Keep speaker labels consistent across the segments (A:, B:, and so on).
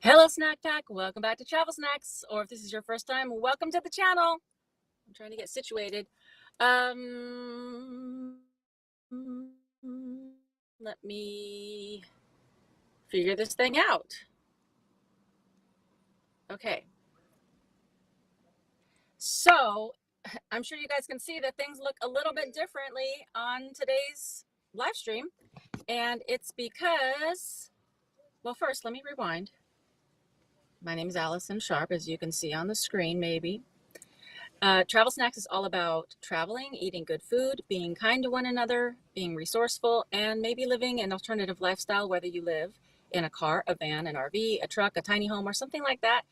A: Hello, Snack Pack. Welcome back to Travel Snacks. Or if this is your first time, welcome to the channel. I'm trying to get situated. Let me figure this thing out. Okay. So I'm sure you guys can see that things look a little bit differently on today's live stream. And it's because, well, first, let me rewind. My name is Allison Sharp, as you can see on the screen, maybe. Travel Snacks is all about traveling, eating good food, being kind to one another, being resourceful, and maybe living an alternative lifestyle, whether you live in a car, a van, an RV, a truck, a tiny home, or something like that.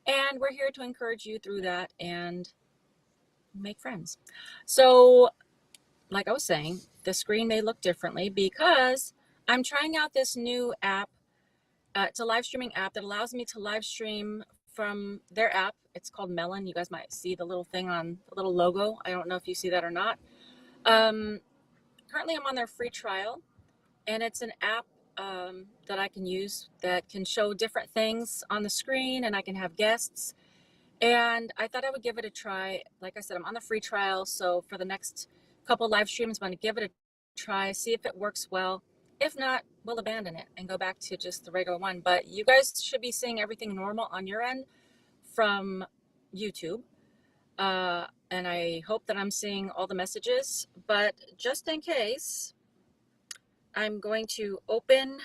A: And we're here to encourage you through that and make friends. So, like I was saying, the screen may look differently because I'm trying out this new app. It's a live streaming app that allows me to live stream from their app. It's called Melon. You guys might see the little thing on the little logo. I don't know if you see that or not. Currently, I'm on their free trial, and it's an app that I can use that can show different things on the screen, and I can have guests. And I thought I would give it a try. Like I said, I'm on the free trial, so for the next couple live streams, I'm going to give it a try, see if it works well. If not, we'll abandon it and go back to just the regular one. But you guys should be seeing everything normal on your end from YouTube. And I hope that I'm seeing all the messages. But just in case, I'm going to open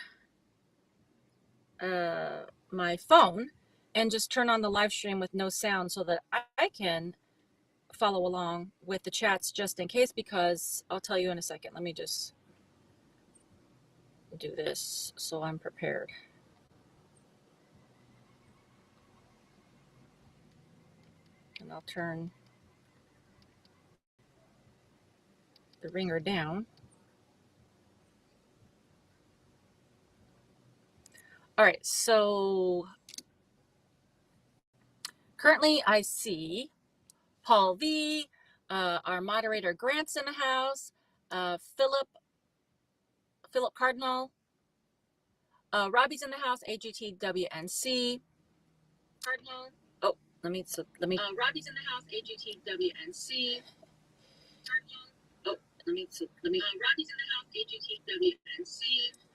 A: my phone and just turn on the live stream with no sound so that I can follow along with the chats just in case, because I'll tell you in a second. Let me just do this so I'm prepared. And I'll turn the ringer down. All right, so currently I see Paul V, our moderator Grant's in the house, Philip Cardinal, Robbie's in the house, AGTWNC. Cardinal. Oh, let me. Robbie's in the house, AGTWNC. Cardinal. Oh, let me. Robbie's in the house, AGTWNC.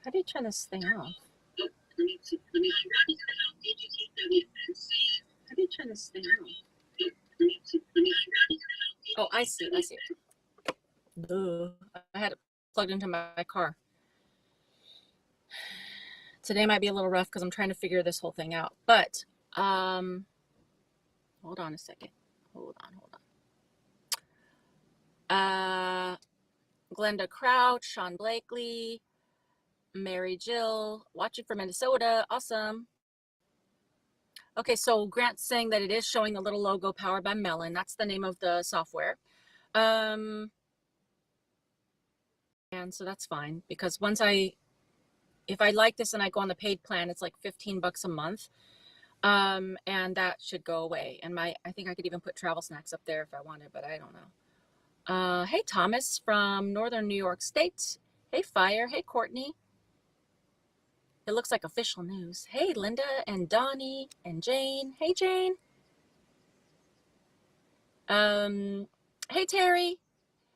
A: How do you turn this thing off? Oh, let me. Robbie's in the house, AGTWNC. How do you turn this thing off? Oh, I see. Duh. I had it plugged into my car. Today might be a little rough because I'm trying to figure this whole thing out. But hold on a second. Hold on. Glenda Crouch, Sean Blakely, Mary Jill, watching from Minnesota. Awesome. Okay, so Grant's saying that it is showing the little logo powered by Melon. That's the name of the software. And so that's fine, because if I like this and I go on the paid plan, it's like $15 a month. And that should go away. And I think I could even put Travel Snacks up there if I wanted, but I don't know. Hey, Thomas from Northern New York State. Hey, Fire. Hey, Courtney. It looks like official news. Hey, Linda and Donnie and Jane. Hey, Jane. Hey, Terry.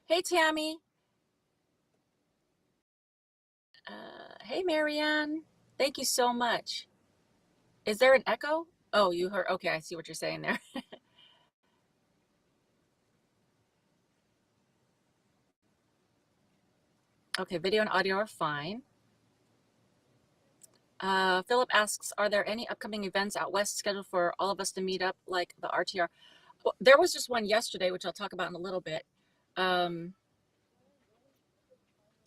A: Hey, Tammy. Hey, Marianne. Thank you so much. Is there an echo? Oh, you heard. Okay, I see what you're saying there. Okay, video and audio are fine. Philip asks, are there any upcoming events out west scheduled for all of us to meet up, like the RTR? Well, there was just one yesterday, which I'll talk about in a little bit. I'm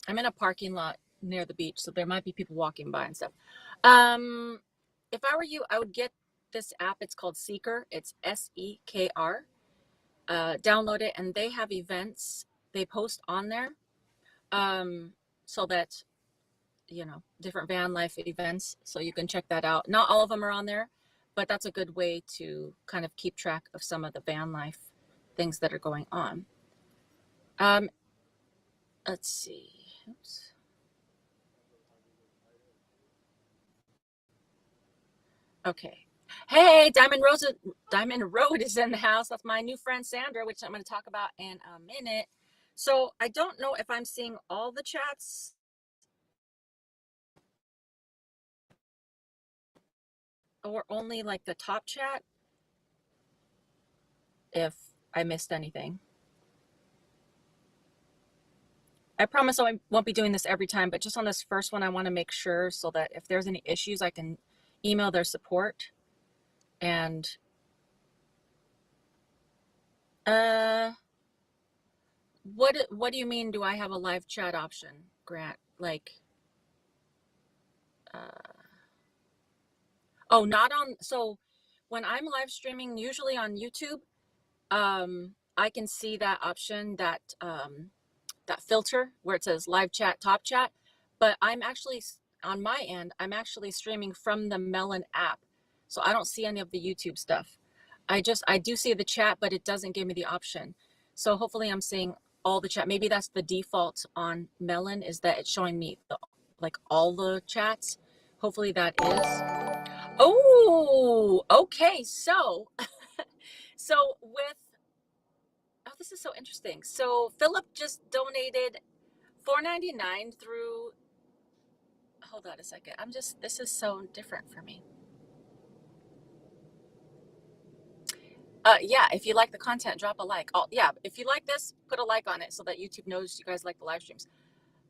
A: in a parking lot near the beach, so there might be people walking by and stuff. If I were you, I would get this app. It's called Seeker. It's SEKR. Download it, and they have events they post on there, so that, you know, different van life events, so you can check that out. Not all of them are on there, but that's a good way to kind of keep track of some of the van life things that are going on. Let's see. Oops. Okay. Hey, Diamond Road is in the house. That's my new friend Sandra, which I'm going to talk about in a minute. So I don't know if I'm seeing all the chats or only like the top chat, if I missed anything. I promise I won't be doing this every time, but just on this first one, I want to make sure so that if there's any issues, I can email their support. And uh, what do you mean? Do I have a live chat option, Grant? Like, oh, not on. So when I'm live streaming, usually on YouTube, I can see that option, that filter where it says live chat, top chat. But I'm actually on my end, I'm actually streaming from the Melon app, so I don't see any of the YouTube stuff. I do see the chat, but it doesn't give me the option. So hopefully I'm seeing all the chat. Maybe that's the default on Melon, is that it's showing me like all the chats. Hopefully that is. Oh, okay. So, with, oh, this is so interesting. So Philip just donated $4.99 through, hold on a second. This is so different for me. Yeah, if you like the content, drop a like. Oh, yeah, if you like this, put a like on it so that YouTube knows you guys like the live streams.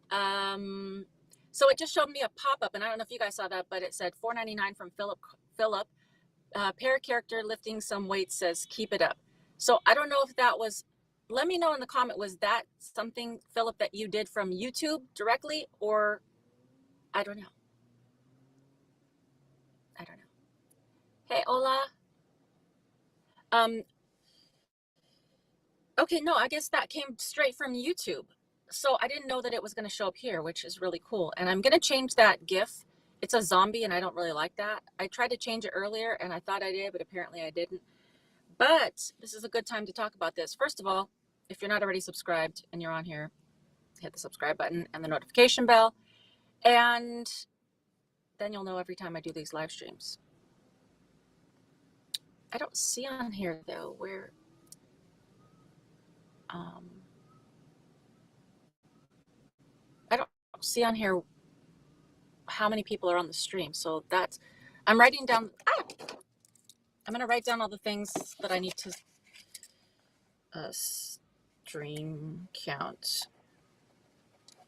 A: So it just showed me a pop-up, and I don't know if you guys saw that, but it said $4.99 from Philip. Pair character lifting some weights, says keep it up. So I don't know if that was, let me know in the comment, was that something, Philip, that you did from YouTube directly, or I don't know. I don't know. Hey, Ola. Okay, no, I guess that came straight from YouTube. So I didn't know that it was going to show up here, which is really cool. And I'm going to change that GIF. It's a zombie, and I don't really like that. I tried to change it earlier, and I thought I did, but apparently I didn't. But this is a good time to talk about this. First of all, if you're not already subscribed and you're on here, hit the subscribe button and the notification bell, and then you'll know every time I do these live streams. I don't see on here though where I don't see on here how many people are on the stream. So that's, I'm writing down, I'm going to write down all the things that I need to stream count.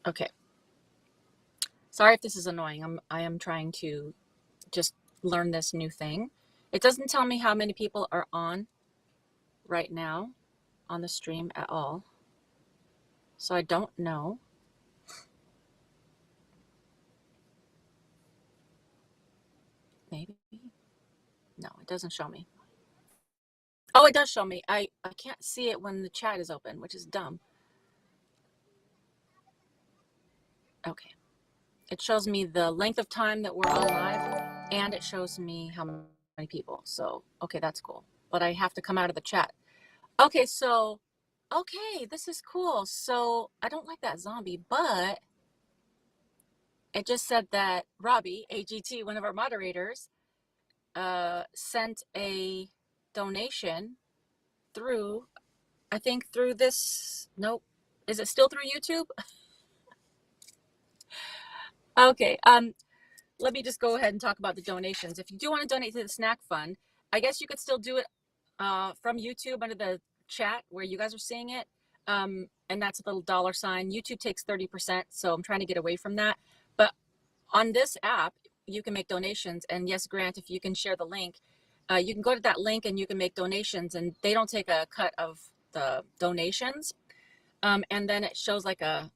A: Okay. Sorry if this is annoying. I am trying to just learn this new thing. It doesn't tell me how many people are on right now on the stream at all. So I don't know. Maybe. No, it doesn't show me. Oh, it does show me. I can't see it when the chat is open, which is dumb. Okay. It shows me the length of time that we're on live, and it shows me how many people. So, okay, that's cool. But I have to come out of the chat. Okay, so, okay, this is cool. So I don't like that zombie, but it just said that Robbie, AGT, one of our moderators, sent a donation through, I think through this, nope. Is it still through YouTube? Okay, let me just go ahead and talk about the donations. If you do want to donate to the snack fund, I guess you could still do it from YouTube under the chat where you guys are seeing it. And that's a little $sign. YouTube takes 30%, so I'm trying to get away from that. But on this app, you can make donations. And yes, Grant, if you can share the link, you can go to that link and you can make donations, and they don't take a cut of the donations. And then it shows like a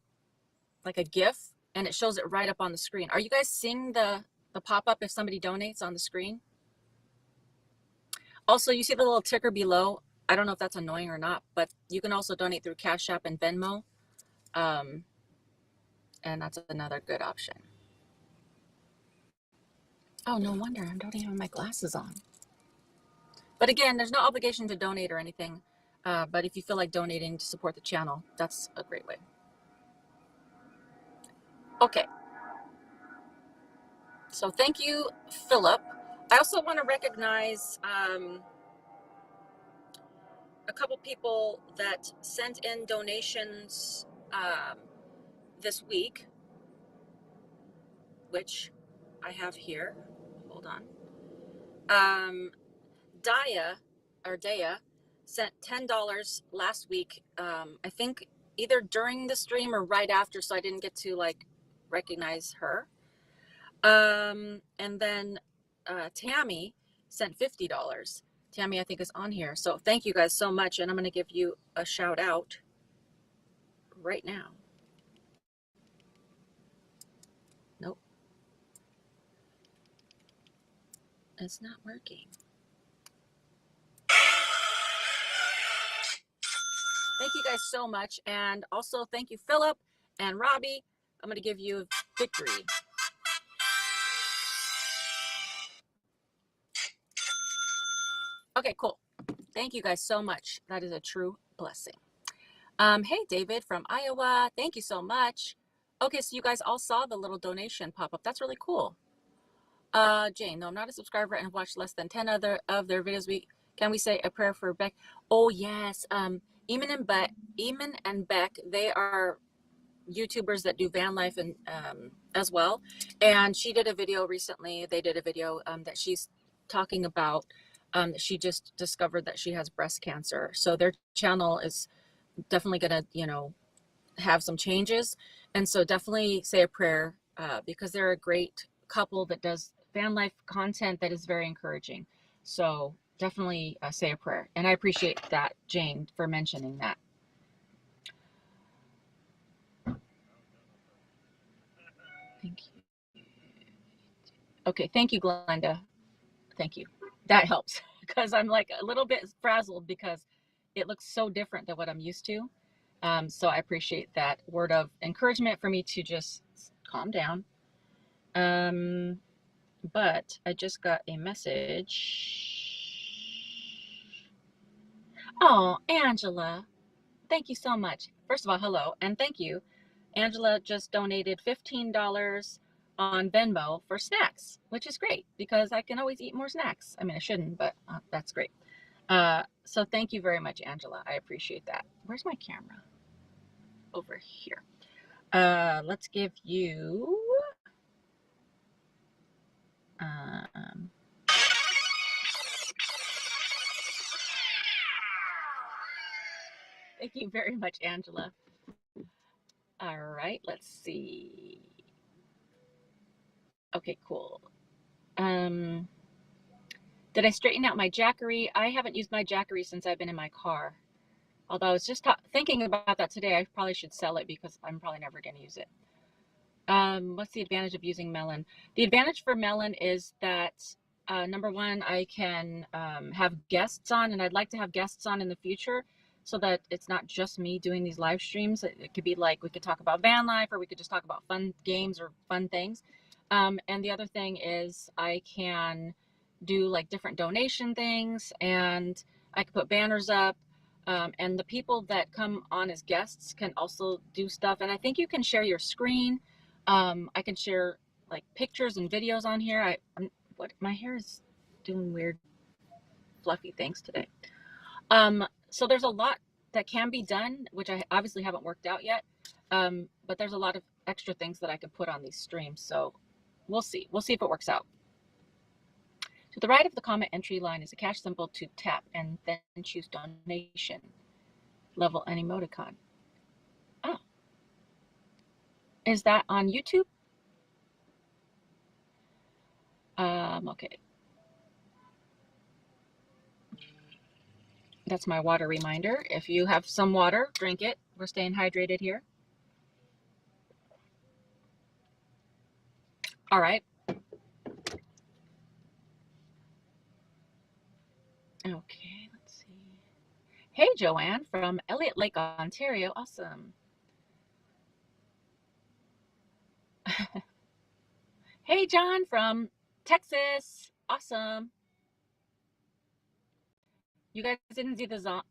A: GIF, and it shows it right up on the screen. Are you guys seeing the pop-up if somebody donates on the screen? Also, you see the little ticker below. I don't know if that's annoying or not, but you can also donate through Cash App and Venmo. And that's another good option. Oh, no wonder I don't even have my glasses on. But again, there's no obligation to donate or anything. But if you feel like donating to support the channel, that's a great way. Okay. So thank you, Philip. I also want to recognize a couple people that sent in donations this week, which I have here. Hold on. Daya sent $10 last week. I think either during the stream or right after, so I didn't get to like recognize her. And then Tammy sent $50. Tammy, I think, is on here. So thank you guys so much. And I'm going to give you a shout out right now. Nope. It's not working. Thank you guys so much. And also thank you, Philip and Robbie. I'm going to give you victory. Okay, cool. Thank you guys so much. That is a true blessing. Hey, David from Iowa. Thank you so much. Okay, so you guys all saw the little donation pop up. That's really cool. Jane, no, I'm not a subscriber and have watched less than 10 other of their videos. Can we say a prayer for Beck? Oh, yes. Eamon and Beck, they are YouTubers that do van life and as well. And she did a video recently. They did a video that she's talking about. She just discovered that she has breast cancer. So their channel is definitely gonna, have some changes. And so definitely say a prayer because they're a great couple that does van life content that is very encouraging. So definitely say a prayer. And I appreciate that, Jane, for mentioning that. Thank you. Okay, thank you, Glenda. Thank you. That helps because I'm like a little bit frazzled because it looks so different than what I'm used to. So I appreciate that word of encouragement for me to just calm down. But I just got a message. Oh, Angela, thank you so much. First of all, hello, and thank you. Angela just donated $15 on Venmo for snacks, which is great because I can always eat more snacks. I mean, I shouldn't, but that's great. So thank you very much, Angela. I appreciate that. Where's my camera? Over here. Let's give you thank you very much, Angela. All right, let's see. Okay, cool. Did I straighten out my jackery? I haven't used my jackery since I've been in my car. Although I was just thinking about that today. I probably should sell it because I'm probably never going to use it. What's the advantage of using Melon? The advantage for Melon is that number one, I can have guests on, and I'd like to have guests on in the future so that it's not just me doing these live streams. It could be like we could talk about van life, or we could just talk about fun games or fun things. And the other thing is I can do like different donation things, and I can put banners up. And the people that come on as guests can also do stuff. And I think you can share your screen. I can share like pictures and videos on here. My hair is doing weird fluffy things today. So there's a lot that can be done, which I obviously haven't worked out yet. But there's a lot of extra things that I can put on these streams. So we'll see. We'll see if it works out. To the right of the comment entry line is a cash symbol to tap and then choose donation level and emoticon. Oh, is that on YouTube? Okay. That's my water reminder. If you have some water, drink it. We're staying hydrated here. All right. Okay, let's see. Hey, Joanne from Elliott Lake, Ontario. Awesome. Hey, John from Texas. Awesome. You guys didn't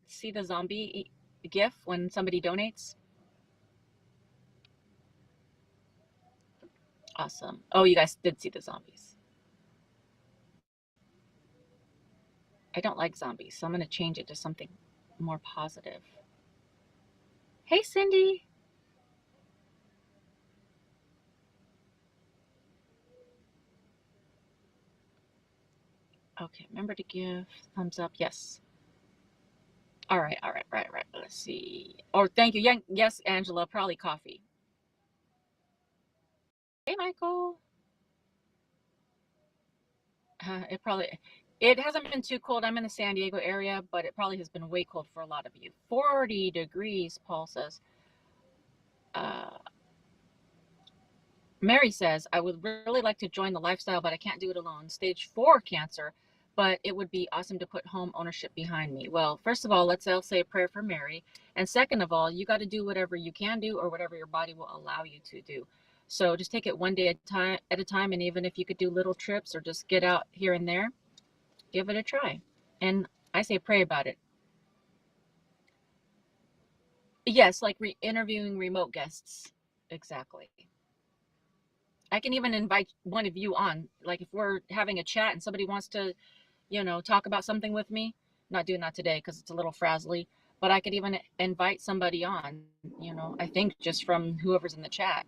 A: see the zombie GIF when somebody donates? Awesome. Oh, you guys did see the zombies. I don't like zombies, so I'm going to change it to something more positive. Hey, Cindy. Okay, remember to give thumbs up. Yes. All right, all right, right, right. Let's see. Oh, thank you. Yes, Angela, probably coffee. Hey, Michael. It hasn't been too cold. I'm in the San Diego area, but it probably has been way cold for a lot of you. 40 degrees, Paul says. Uh, Mary says, I would really like to join the lifestyle, but I can't do it alone. Stage 4 cancer, but it would be awesome to put home ownership behind me. Well, first of all, let's all say a prayer for Mary. And second of all, you got to do whatever you can do or whatever your body will allow you to do. So just take it one day at a time. And even if you could do little trips or just get out here and there, give it a try. And I say pray about it. Yes, like interviewing remote guests. Exactly. I can even invite one of you on. Like if we're having a chat and somebody wants to, talk about something with me. Not doing that today because it's a little frazzly, but I could even invite somebody on, I think just from whoever's in the chat.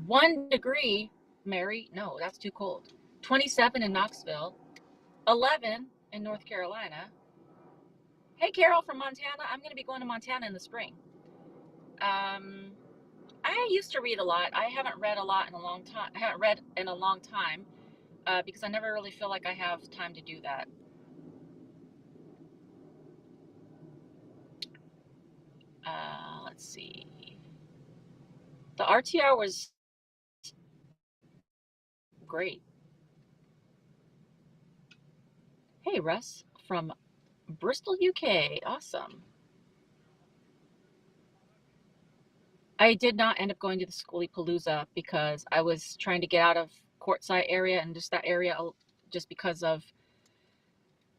A: 1 degree, Mary, no, that's too cold. 27 in Knoxville, 11 in North Carolina. Hey, Carol from Montana. I'm going to be going to Montana in the spring. I used to read a lot. I haven't read a lot in a long time. I haven't read in a long time because I never really feel like I have time to do that. Let's see. The RTR was great. Hey, Russ from Bristol, UK. Awesome. I did not end up going to the Schoolie Palooza because I was trying to get out of Quartzsite area and just that area just because of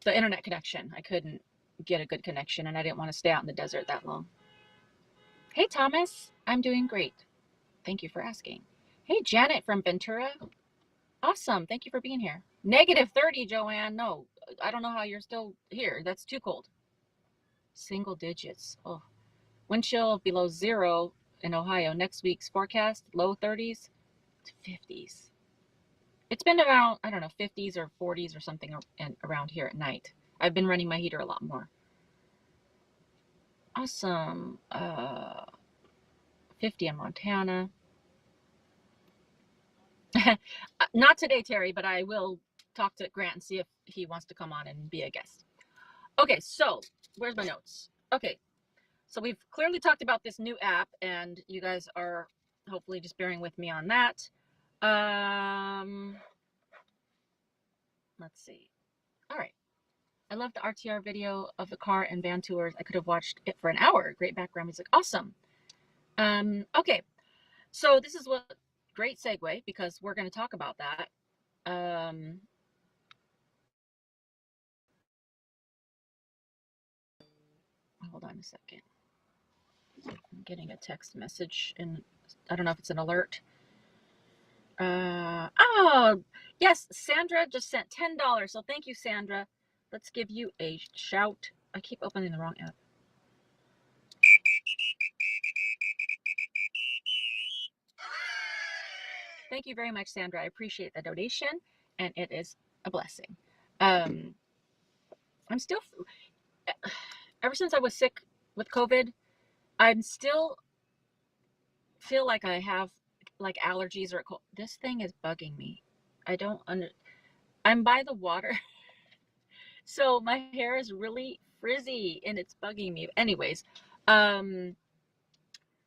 A: the internet connection. I couldn't get a good connection and I didn't want to stay out in the desert that long. Hey, Thomas. I'm doing great. Thank you for asking. Hey, Janet from Ventura. Awesome. Thank you for being here. -30, Joanne. No, I don't know how you're still here. That's too cold. Single digits. Oh, wind chill below 0 in Ohio. Next week's forecast, low 30s to 50s. It's been around, I don't know, 50s or 40s or something around here at night. I've been running my heater a lot more. Awesome. 50 in Montana. Not today, Terry, but I will talk to Grant and see if he wants to come on and be a guest. Okay, so where's my notes? Okay, so we've clearly talked about this new app, and you guys are hopefully just bearing with me on that. Let's see. All right. I love the RTR video of the car and van tours. I could have watched it for an hour. Great background music. Awesome. Okay. So this is what great segue because we're going to talk about that. Hold on a second. I'm getting a text message and I don't know if it's an alert. Oh, yes, Sandra just sent $10. So thank you, Sandra. Let's give you a shout. I keep opening the wrong app. Thank you very much, Sandra. I appreciate the donation, and it is a blessing. I'm still, ever since I was sick with COVID, I'm still feel like I have like allergies or cold. This thing is bugging me. I don't under. I'm by the water, so my hair is really frizzy and it's bugging me. Anyways, I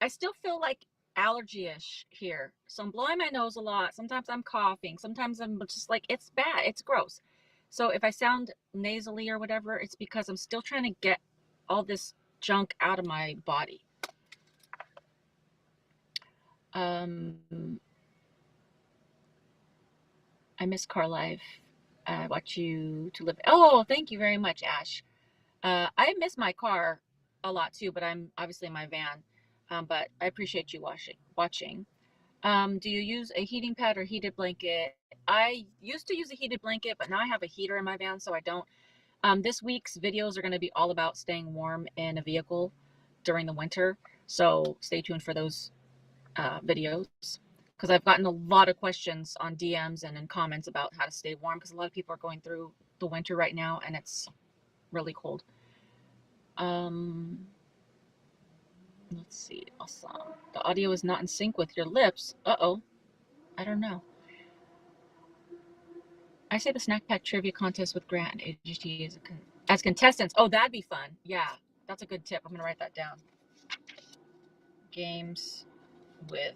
A: still feel like allergy-ish here. So I'm blowing my nose a lot. Sometimes I'm coughing. Sometimes I'm just like, it's bad. It's gross. So if I sound nasally or whatever, it's because I'm still trying to get all this junk out of my body. I miss car life. I want you to live. Oh, thank you very much, Ash. I miss my car a lot too, but I'm obviously in my van. But I appreciate you watching. Do you use a heating pad or heated blanket? I used to use a heated blanket, but now I have a heater in my van, so I don't. This week's videos are going to be all about staying warm in a vehicle during the winter. So stay tuned for those videos because I've gotten a lot of questions on DMs and in comments about how to stay warm because a lot of people are going through the winter right now and it's really cold. Let's see. Awesome. The audio is not in sync with your lips. Uh-oh. I don't know. I say the snack pack trivia contest with Grant and AGT as contestants. Oh, that'd be fun. Yeah, that's a good tip. I'm gonna write that down. Games with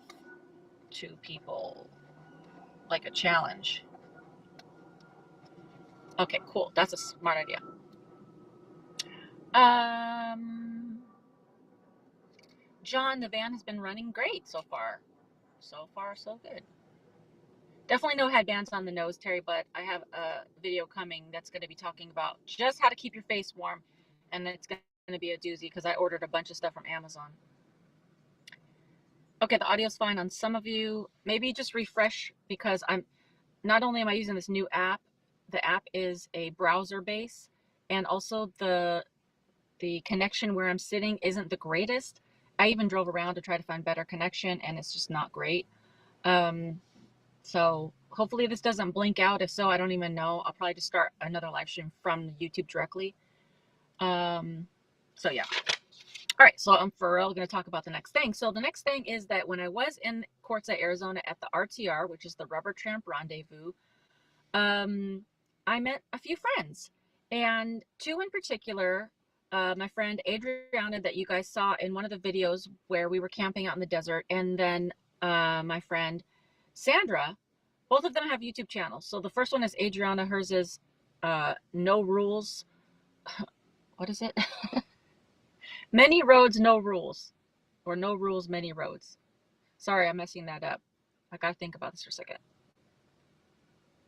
A: two people, like a challenge. Okay, cool. That's a smart idea. John, the van has been running great so far. So far, so good. Definitely no headbands on the nose, Terry, but I have a video coming that's going to be talking about just how to keep your face warm. And it's going to be a doozy because I ordered a bunch of stuff from Amazon. Okay, the audio's fine on some of you. Maybe just refresh because not only am I using this new app, the app is a browser base, and also the connection where I'm sitting isn't the greatest. I even drove around to try to find better connection and it's just not great. So hopefully this doesn't blink out. If so, I don't even know. I'll probably just start another live stream from YouTube directly. So yeah. All right, so I'm for real going to talk about the next thing. So the next thing is that when I was in Quartzsite, Arizona at the RTR, which is the Rubber Tramp Rendezvous, I met a few friends, and two in particular, my friend Adriana that you guys saw in one of the videos where we were camping out in the desert, and then my friend Sandra. Both of them have YouTube channels. So the first one is Adriana. Hers is No Rules. What is it? Many Roads, No Rules, or No Rules, Many Roads. Sorry, I'm messing that up. I gotta think about this for a second.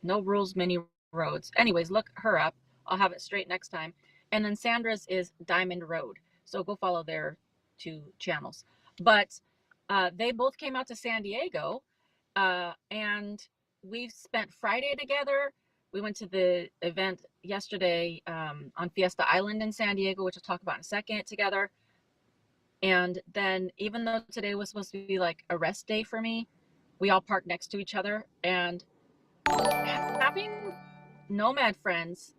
A: No Rules, Many Roads. Anyways, look her up. I'll have it straight next time. And then Sandra's is Diamond Road. So go follow their two channels. But they both came out to San Diego, and we've spent Friday together. We went to the event yesterday on Fiesta Island in San Diego, which I'll talk about in a second, together. And then even though today was supposed to be like a rest day for me, we all parked next to each other. And having Nomad friends,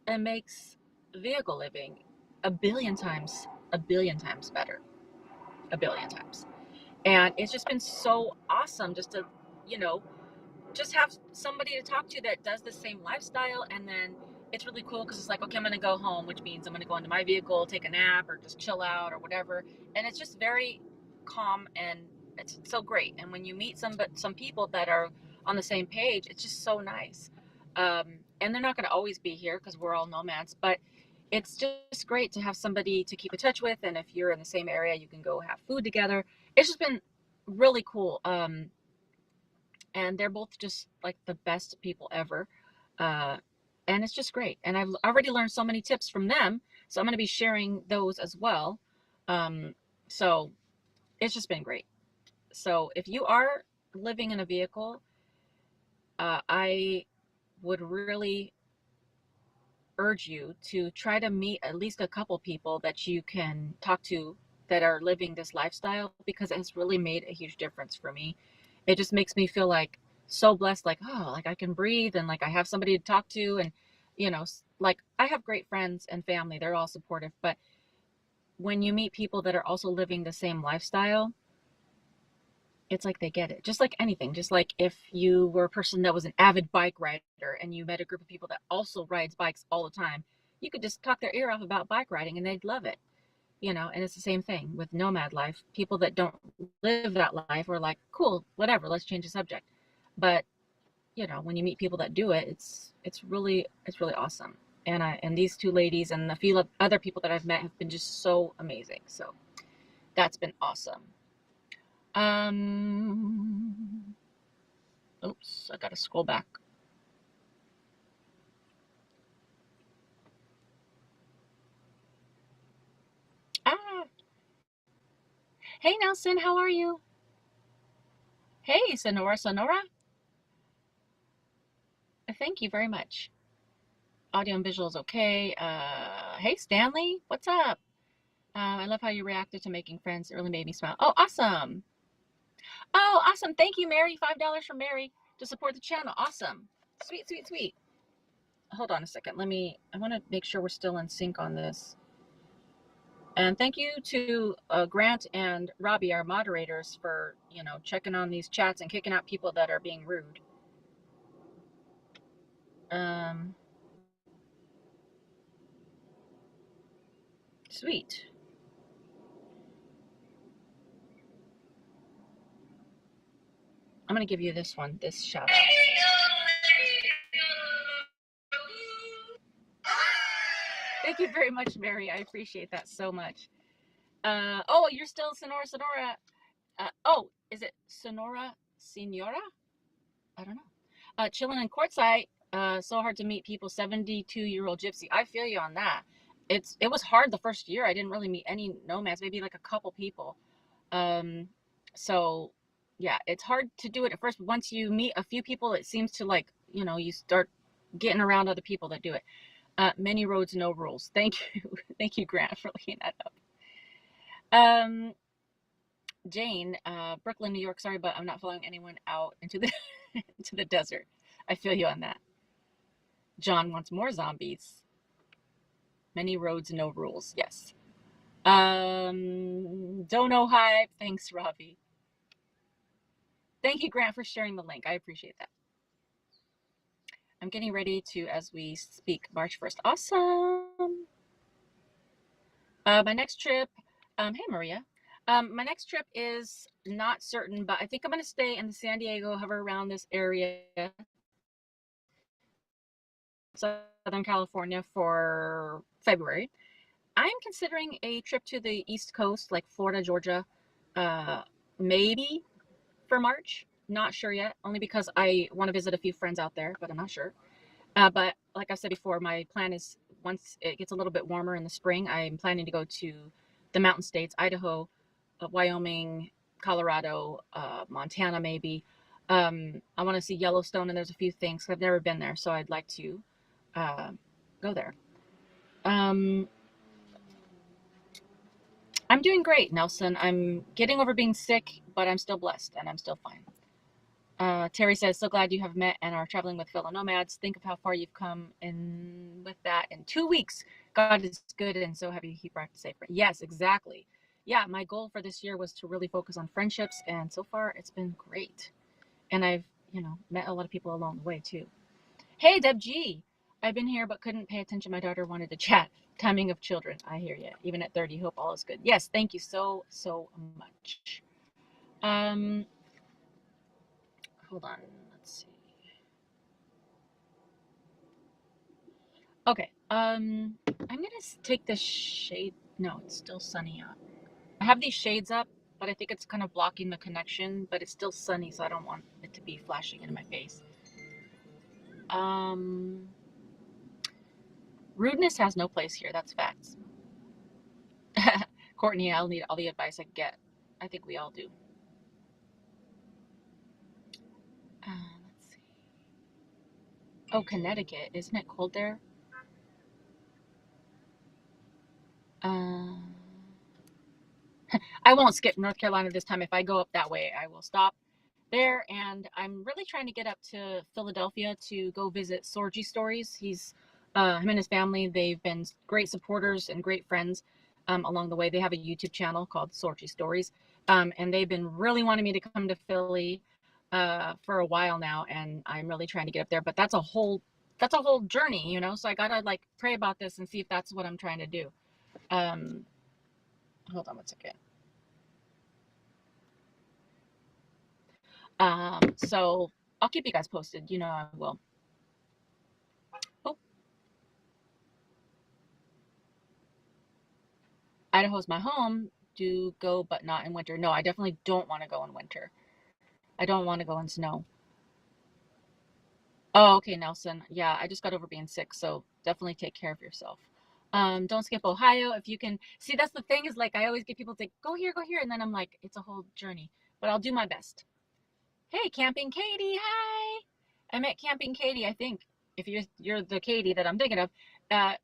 A: it makes vehicle living a billion times better. A billion times. And it's just been so awesome just to, you know, just have somebody to talk to that does the same lifestyle. And then it's really cool because it's like, okay, I'm going to go home, which means I'm going to go into my vehicle, take a nap, or just chill out or whatever. And it's just very calm and it's so great. And when you meet some people that are on the same page, it's just so nice. And they're not going to always be here because we're all nomads, but it's just great to have somebody to keep in touch with. And if you're in the same area, you can go have food together. It's just been really cool. And they're both just like the best people ever. And it's just great. And I've already learned so many tips from them. So I'm going to be sharing those as well. So it's just been great. So if you are living in a vehicle, I would really urge you to try to meet at least a couple people that you can talk to that are living this lifestyle because it has really made a huge difference for me. It just makes me feel like so blessed, like, oh, like I can breathe and like I have somebody to talk to. And, you know, like I have great friends and family, they're all supportive. But when you meet people that are also living the same lifestyle, it's like they get it. Just like anything, just like if you were a person that was an avid bike rider and you met a group of people that also rides bikes all the time, you could just talk their ear off about bike riding and they'd love it, you know. And it's the same thing with nomad life. People that don't live that life are like, cool, whatever, let's change the subject. But you know, when you meet people that do it, it's really awesome. And these two ladies and a few other people that I've met have been just so amazing. So that's been awesome. Oops, I gotta scroll back. Ah, hey Nelson, how are you? Hey, Sonora. Thank you very much. Audio and visual is okay. Hey, Stanley, what's up? I love how you reacted to making friends. It really made me smile. Oh, awesome. Oh, awesome. Thank you, Mary. $5 from Mary to support the channel. Awesome. Sweet, sweet, sweet. Hold on a second. I want to make sure we're still in sync on this. And thank you to Grant and Robbie, our moderators, for, checking on these chats and kicking out people that are being rude. Sweet. I'm going to give you this one, this shout out. Thank you very much, Mary. I appreciate that so much. Oh, you're still Sonora. Is it Sonora Senora? I don't know. Chilling in courtside. So hard to meet people. 72-year-old gypsy. I feel you on that. It was hard the first year. I didn't really meet any nomads. Maybe like a couple people. So yeah, it's hard to do it at first. But once you meet a few people, it seems to you start getting around other people that do it. Many roads, no rules. Thank you, thank you, Grant, for looking that up. Jane, Brooklyn, New York. Sorry, but I'm not following anyone out into the into the desert. I feel you on that. John wants more zombies. Many roads, no rules. Yes. Don't know hype. Thanks, Robbie. Thank you, Grant, for sharing the link. I appreciate that. I'm getting ready to, as we speak, March 1st. Awesome. My next trip, hey, Maria. My next trip is not certain, but I think I'm going to stay in the San Diego, hover around this area, Southern California, for February. I'm considering a trip to the East Coast, like Florida, Georgia, maybe for March. Not sure yet, only because I want to visit a few friends out there, but I'm not sure. But like I said before, my plan is once it gets a little bit warmer in the spring, I'm planning to go to the mountain states, Idaho, Wyoming, Colorado, Montana, maybe. I want to see Yellowstone, and there's a few things. I've never been there, so I'd like to go there. I'm doing great, Nelson. I'm getting over being sick, but I'm still blessed and I'm still fine. Terry says, so glad you have met and are traveling with fellow nomads. Think of how far you've come in with that in 2 weeks. God is good and so happy he brought you safe. Yes, exactly. Yeah, my goal for this year was to really focus on friendships, and so far it's been great. And I've, met a lot of people along the way too. Hey, Deb G. I've been here but couldn't pay attention. My daughter wanted to chat. Timing of children. I hear you. Even at 30, hope all is good. Yes, thank you so, so much. Hold on. Let's see. Okay. I'm gonna take this shade. No, it's still sunny out. I have these shades up, but I think it's kind of blocking the connection. But it's still sunny, so I don't want it to be flashing into my face. Rudeness has no place here. That's facts. Courtney, I'll need all the advice I get. I think we all do. Let's see. Oh, Connecticut. Isn't it cold there? I won't skip North Carolina this time. If I go up that way, I will stop there. And I'm really trying to get up to Philadelphia to go visit Sorgy Stories. He's him and his family. They've been great supporters and great friends along the way. They have a YouTube channel called Sorgy Stories, and they've been really wanting me to come to Philly for a while now. And I'm really trying to get up there. But that's a whole journey, So I gotta pray about this and see if that's what I'm trying to do. Hold on one second. So I'll keep you guys posted. I will. Oh, Idaho's my home. Do go, but not in winter. No, I definitely don't want to go in winter. I don't want to go in snow. Oh, okay, Nelson. Yeah, I just got over being sick, so definitely take care of yourself. Don't skip Ohio if you can. See, that's the thing is I always get people to go here, and then I'm like, it's a whole journey, but I'll do my best. Hey, Camping Katie, hi. I met Camping Katie, I think, if you're the Katie that I'm thinking of,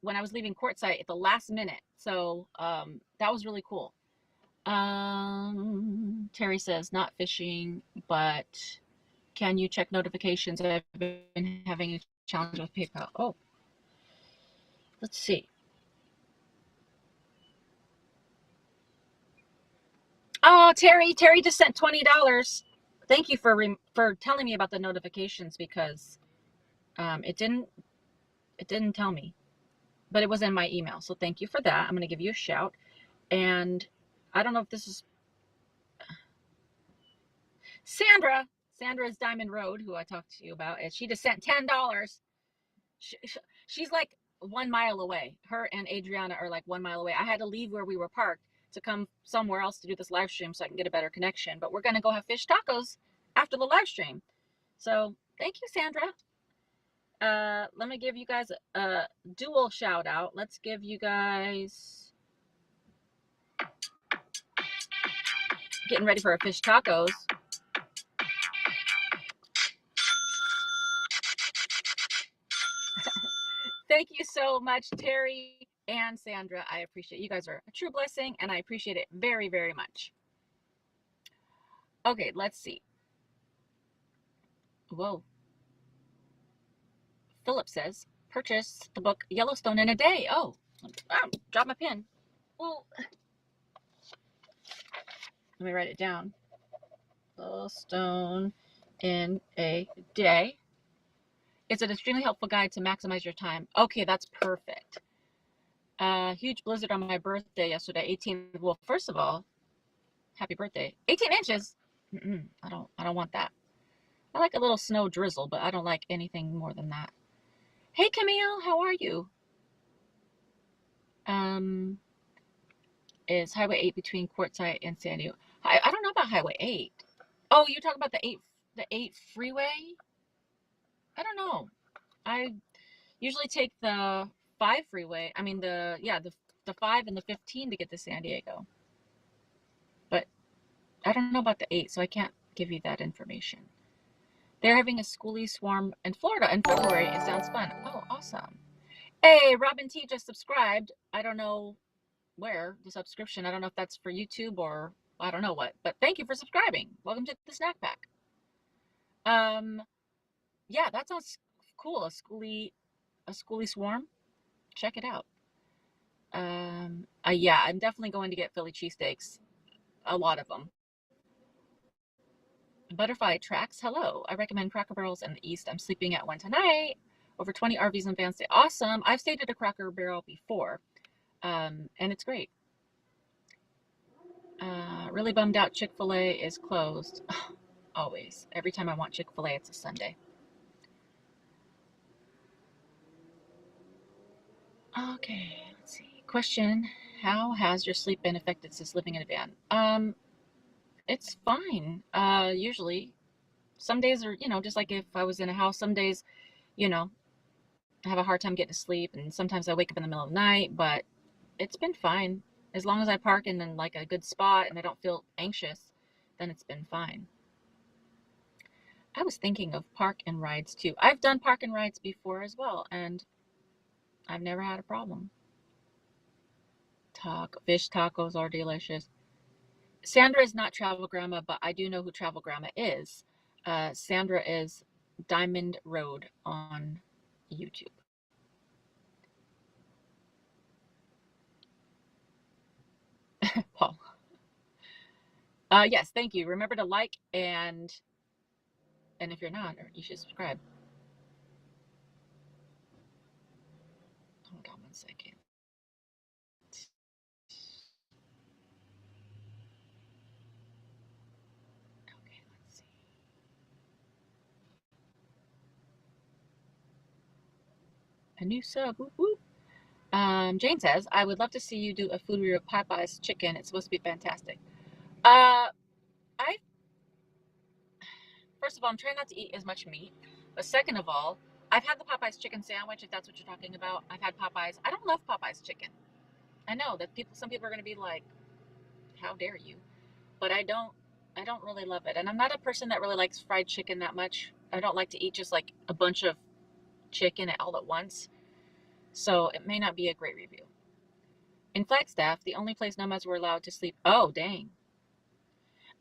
A: when I was leaving courtside at the last minute. So that was really cool. Terry says, not fishing, but can you check notifications? I've been having a challenge with PayPal. Oh, let's see. Oh, Terry just sent $20. Thank you for telling me about the notifications because it didn't tell me, but it was in my email. So thank you for that. I'm going to give you a shout. And I don't know if this is Sandra. Sandra's Diamond Road, who I talked to you about, and she just sent $10. She, she's like 1 mile away. Her and Adriana are like 1 mile away. I had to leave where we were parked to come somewhere else to do this live stream so I can get a better connection. But we're gonna go have fish tacos after the live stream. So thank you, Sandra. Let me give you guys a dual shout out. Let's give you guys getting ready for our fish tacos. Thank you so much, Terry and Sandra. I appreciate you guys are a true blessing, and I appreciate it very, very much. Okay, let's see. Whoa. Philip says, purchase the book Yellowstone in a day. Oh, drop my pen. Well, let me write it down. Yellowstone in a day. It's an extremely helpful guide to maximize your time. Okay, that's perfect. Huge blizzard on my birthday yesterday. 18. Well, first of all, happy birthday. 18 inches. I don't want that. I like a little snow drizzle, but I don't like anything more than that. Hey, Camille, how are you? Is Highway 8 between Quartzsite and San Diego? I don't know about Highway 8. Oh, you're talking about the 8 freeway? I don't know. I usually take the 5 freeway. I mean the 5 and the 15 to get to San Diego. But I don't know about the 8, so I can't give you that information. They're having a schoolie swarm in Florida in February. It sounds fun. Oh, awesome. Hey, Robin T just subscribed. I don't know where the subscription. I don't know if that's for YouTube or I don't know what, but thank you for subscribing. Welcome to the snack pack. Yeah, that sounds cool. A schoolie swarm. Check it out. Yeah, I'm definitely going to get Philly cheesesteaks. A lot of them. Butterfly Tracks. Hello. I recommend Cracker Barrels in the East. I'm sleeping at one tonight. Over 20 RVs and vans stay. Awesome. I've stayed at a Cracker Barrel before, and it's great. Really bummed out Chick-fil-A is closed. Always. Every time I want Chick-fil-A, it's a Sunday. Okay, let's see. Question: how has your sleep been affected since living in a van? It's fine. Usually, some days are, just like if I was in a house. Some days, you know, I have a hard time getting to sleep, and sometimes I wake up in the middle of the night. But it's been fine as long as I park in like a good spot and I don't feel anxious. Then it's been fine. I was thinking of park and rides too. I've done park and rides before as well, and I've never had a problem. Fish tacos are delicious. Sandra is not Travel Grandma, but I do know who Travel Grandma is. Sandra is Diamond Road on YouTube. Paul. Yes, thank you. Remember to like and if you're not, you should subscribe. Hold on 1 second. Okay, let's see. A new sub. Whoop, whoop. Jane says, I would love to see you do a food review of Popeye's chicken. It's supposed to be fantastic. I First of all, I'm trying not to eat as much meat. But second of all, I've had the Popeye's chicken sandwich, if that's what you're talking about. I've had Popeye's. I don't love Popeye's chicken. I know that some people are going to be like, how dare you? But I I don't really love it. And I'm not a person that really likes fried chicken that much. I don't like to eat just like a bunch of chicken all at once. So it may not be a great review. In Flagstaff, the only place nomads were allowed to sleep. Oh, dang.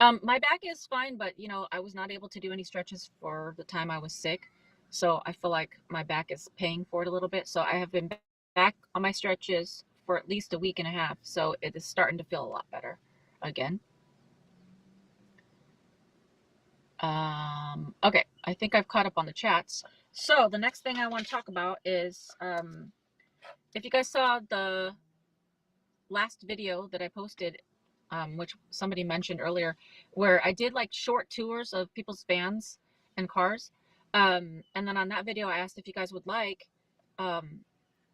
A: My back is fine, but I was not able to do any stretches for the time I was sick. So I feel like my back is paying for it a little bit. So I have been back on my stretches for at least a week and a half. So it is starting to feel a lot better again. Okay, I think I've caught up on the chats. So the next thing I want to talk about is if you guys saw the last video that I posted, which somebody mentioned earlier, where I did like short tours of people's vans and cars. And then on that video, I asked if you guys would like um,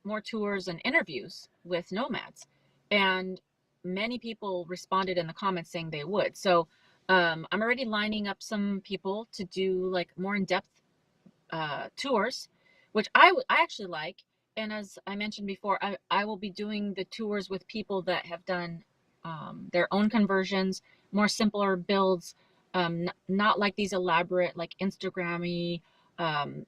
A: more tours and interviews with nomads. And many people responded in the comments saying they would. So I'm already lining up some people to do like more in-depth tours, which I actually like. And as I mentioned before, I will be doing the tours with people that have done their own conversions, more simpler builds, not like these elaborate, like Instagrammy, um,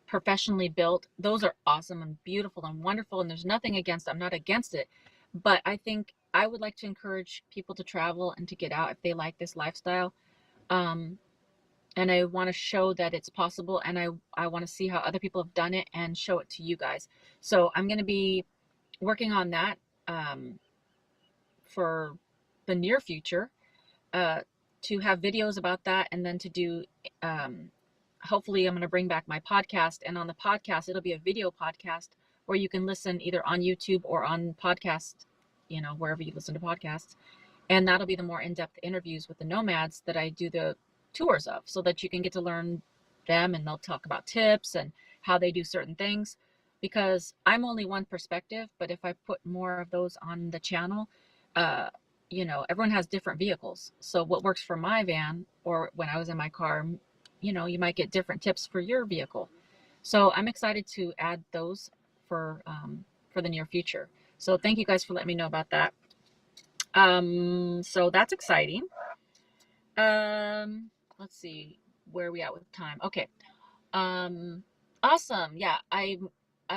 A: professionally built. Those are awesome and beautiful and wonderful. And there's nothing against, I'm not against it. But I think I would like to encourage people to travel and to get out if they like this lifestyle. Um, and I want to show that it's possible, and I want to see how other people have done it and show it to you guys. So I'm going to be working on that for the near future, uh, to have videos about that, and then to do hopefully I'm going to bring back my podcast, and on the podcast it'll be a video podcast where you can listen either on YouTube or on podcast, wherever you listen to podcasts. And that'll be the more in-depth interviews with the nomads that I do the tours of, so that you can get to learn them, and they'll talk about tips and how they do certain things, because I'm only one perspective. But if I put more of those on the channel, uh, everyone has different vehicles. So what works for my van, or when I was in my car, you might get different tips for your vehicle. So I'm excited to add those for the near future. So thank you guys for letting me know about that. So that's exciting. Let's see where are we at with time. Okay. Awesome. Yeah, I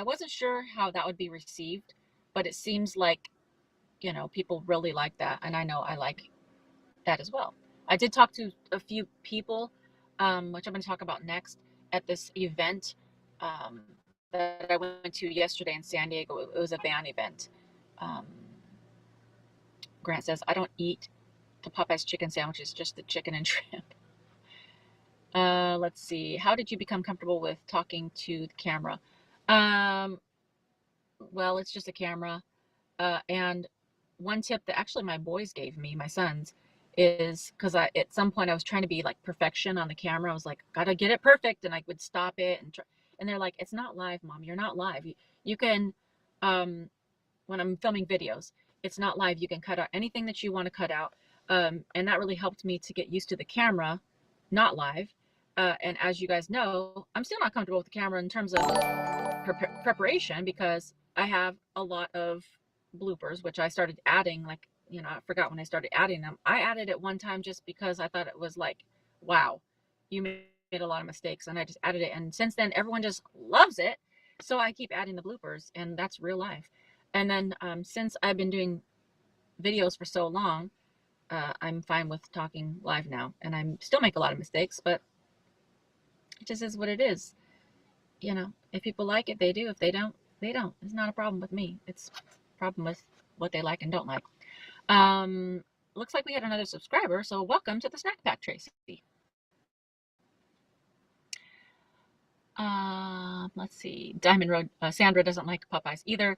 A: wasn't sure how that would be received, but it seems like, people really like that, and I know I like that as well. I did talk to a few people, which I'm going to talk about next, at this event that I went to yesterday in San Diego. It was a van event. Um, Grant says, I don't eat the Popeye's chicken sandwiches, just the chicken and shrimp. Let's see. How did you become comfortable with talking to the camera? Um, well, it's just a camera. And one tip that actually my boys gave me, my sons, is because at some point I was trying to be like perfection on the camera. I was like, gotta get it perfect, and I would stop it and they're like, it's not live, Mom. You're not live. You can, when I'm filming videos, it's not live. You can cut out anything that you want to cut out. And that really helped me to get used to the camera, not live. And as you guys know, I'm still not comfortable with the camera in terms of preparation, because I have a lot of bloopers, which I started adding, like, I forgot when I started adding them. I added it one time just because I thought it was like, wow, you made a lot of mistakes, and I just added it. And since then, everyone just loves it. So I keep adding the bloopers, and that's real life. And then since I've been doing videos for so long, I'm fine with talking live now, and I still make a lot of mistakes, but it just is what it is. If people like it, they do. If they don't, they don't. It's not a problem with me. It's a problem with what they like and don't like. Looks like we had another subscriber, so welcome to the snack pack, Tracy. Let's see. Diamond Road. Sandra doesn't like Popeyes either.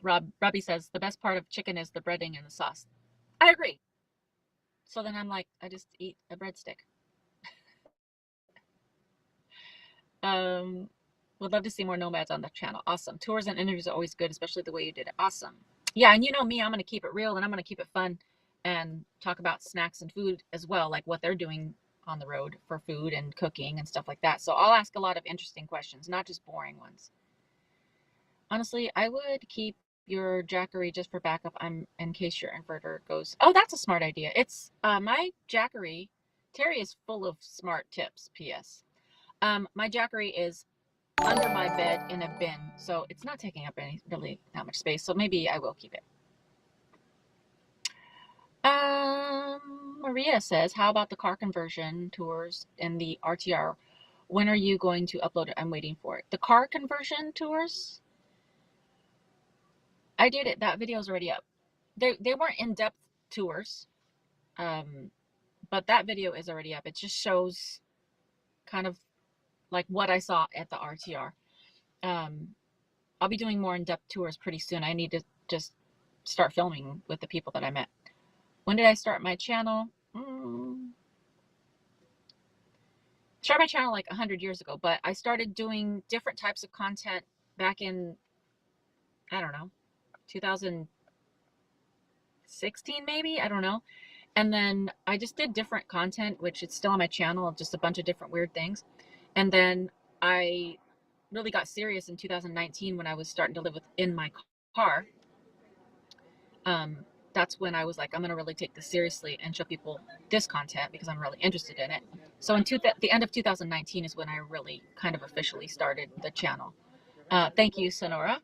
A: Robbie says the best part of chicken is the breading and the sauce. I agree. So then I'm like, I just eat a breadstick. Would love to see more nomads on the channel. Awesome. Tours and interviews are always good, especially the way you did it. Awesome. Yeah, and you know me, I'm going to keep it real, and I'm going to keep it fun, and talk about snacks and food as well, like what they're doing on the road for food and cooking and stuff like that. So I'll ask a lot of interesting questions, not just boring ones. Honestly, I would keep your Jackery just for backup. In case your inverter goes. Oh, that's a smart idea. It's my Jackery. Terry is full of smart tips. P.S. My Jackery is under my bed in a bin, so it's not taking up really that much space. So maybe I will keep it. Maria says, how about the car conversion tours and the RTR? When are you going to upload it? I'm waiting for it. The car conversion tours? I did it. That video is already up. They weren't in-depth tours, but that video is already up. It just shows kind of like what I saw at the RTR. I'll be doing more in-depth tours pretty soon. I need to just start filming with the people that I met. When did I start my channel? Started my channel like 100 years ago, but I started doing different types of content back in, I don't know, 2016 maybe, I don't know. And then I just did different content, which it's still on my channel, just a bunch of different weird things. And then I really got serious in 2019 when I was starting to live in my car. That's when I was like, I'm going to really take this seriously and show people this content because I'm really interested in it. So the end of 2019 is when I really kind of officially started the channel. Thank you, Sonora.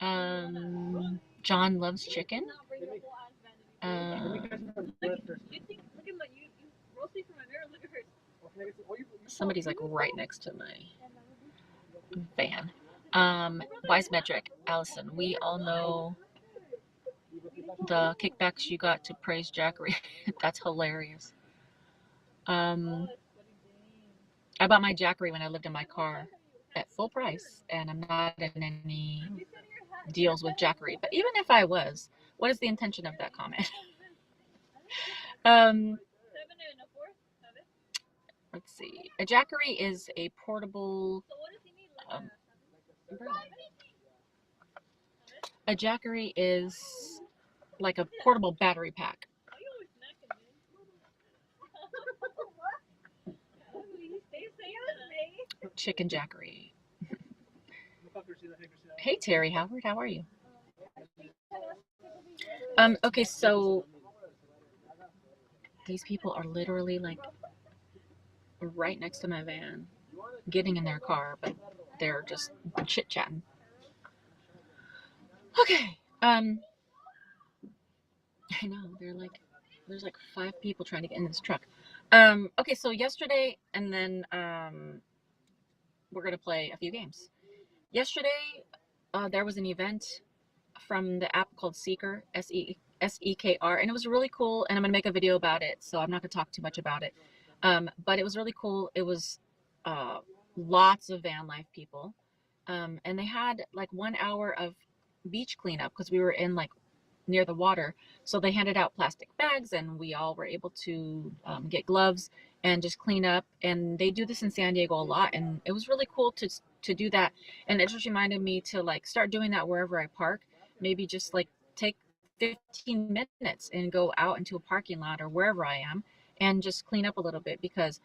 A: John loves chicken. Somebody's like right next to my van. Wise metric, Allison. We all know the kickbacks you got to praise Jackery. That's hilarious. I bought my Jackery when I lived in my car at full price, and I'm not in any deals with Jackery. But even if I was, what is the intention of that comment? Let's see. A Jackery is a portable. A Jackery is like a portable battery pack. Chicken Jackery. Hey Terry Howard, how are you? Okay, so these people are literally like right next to my van, getting in their car, but they're just chit-chatting. Okay. I know, there's like 5 people trying to get in this truck. Okay, so yesterday, and then we're gonna play a few games. Yesterday, there was an event from the app called Seeker, Sekr, and it was really cool. And I'm gonna make a video about it, so I'm not gonna talk too much about it. But it was really cool. It was lots of van life people, and they had like 1 hour of beach cleanup because we were in like near the water. So they handed out plastic bags, and we all were able to get gloves and just clean up. And they do this in San Diego a lot, and it was really cool to do that. And it just reminded me to like start doing that wherever I park. Maybe just like take 15 minutes and go out into a parking lot or wherever I am and just clean up a little bit, because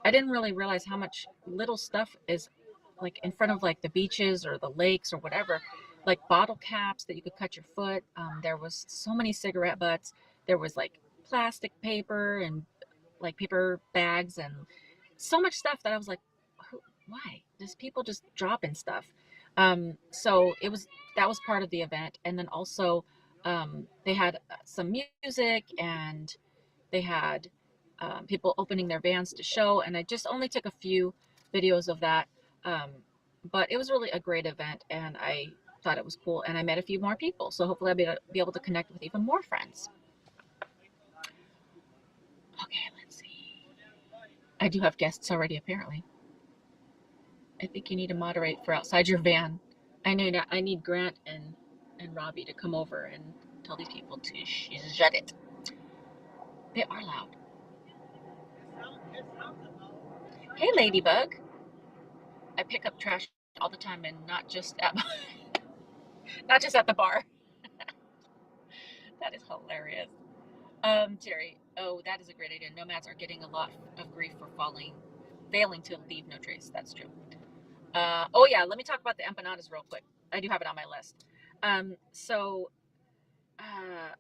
A: I didn't really realize how much little stuff is like in front of like the beaches or the lakes or whatever, like bottle caps that you could cut your foot. There was so many cigarette butts. There was like plastic paper and like paper bags and so much stuff that I was like, why? Just people just dropping stuff. So that was part of the event. And then also they had some music, and they had people opening their vans to show. And I just only took a few videos of that. But it was really a great event, and I thought it was cool. And I met a few more people. So hopefully I'll be able to connect with even more friends. Okay, let's see. I do have guests already, apparently. I think you need to moderate for outside your van. I need Grant and Robbie to come over and tell these people to shut it. They are loud. Hey, Ladybug. I pick up trash all the time, and not just at the bar. That is hilarious. Terry, oh, that is a great idea. Nomads are getting a lot of grief for failing to leave no trace. That's true. Oh yeah, let me talk about the empanadas real quick. I do have it on my list. So uh,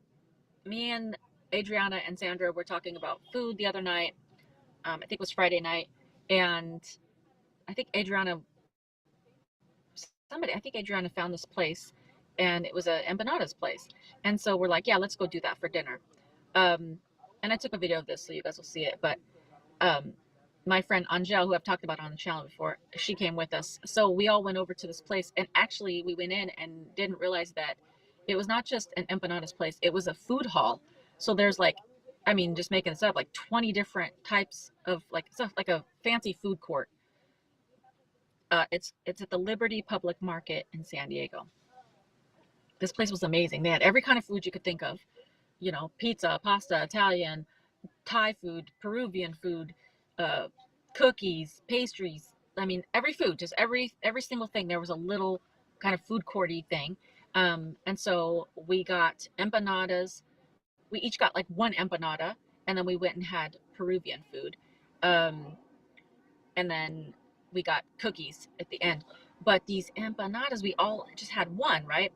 A: me and Adriana and Sandra were talking about food the other night. I think it was Friday night, and I think Adriana found this place, and it was a empanadas place. And so we're like, yeah, let's go do that for dinner. Um, and I took a video of this so you guys will see it. But um, my friend Angel, who I've talked about on the channel before, she came with us. So we all went over to this place, and actually we went in and didn't realize that it was not just an empanadas place; it was a food hall. So there's like, I mean, just making this up, like 20 different types of like stuff, like a fancy food court. It's at the Liberty Public Market in San Diego. This place was amazing. They had every kind of food you could think of, pizza, pasta, Italian, Thai food, Peruvian food, uh, cookies, pastries. I mean, every food, just every single thing. There was a little kind of food courty thing, and so we got empanadas. We each got like one empanada, and then we went and had Peruvian food, um, and then we got cookies at the end. But these empanadas, we all just had one, right?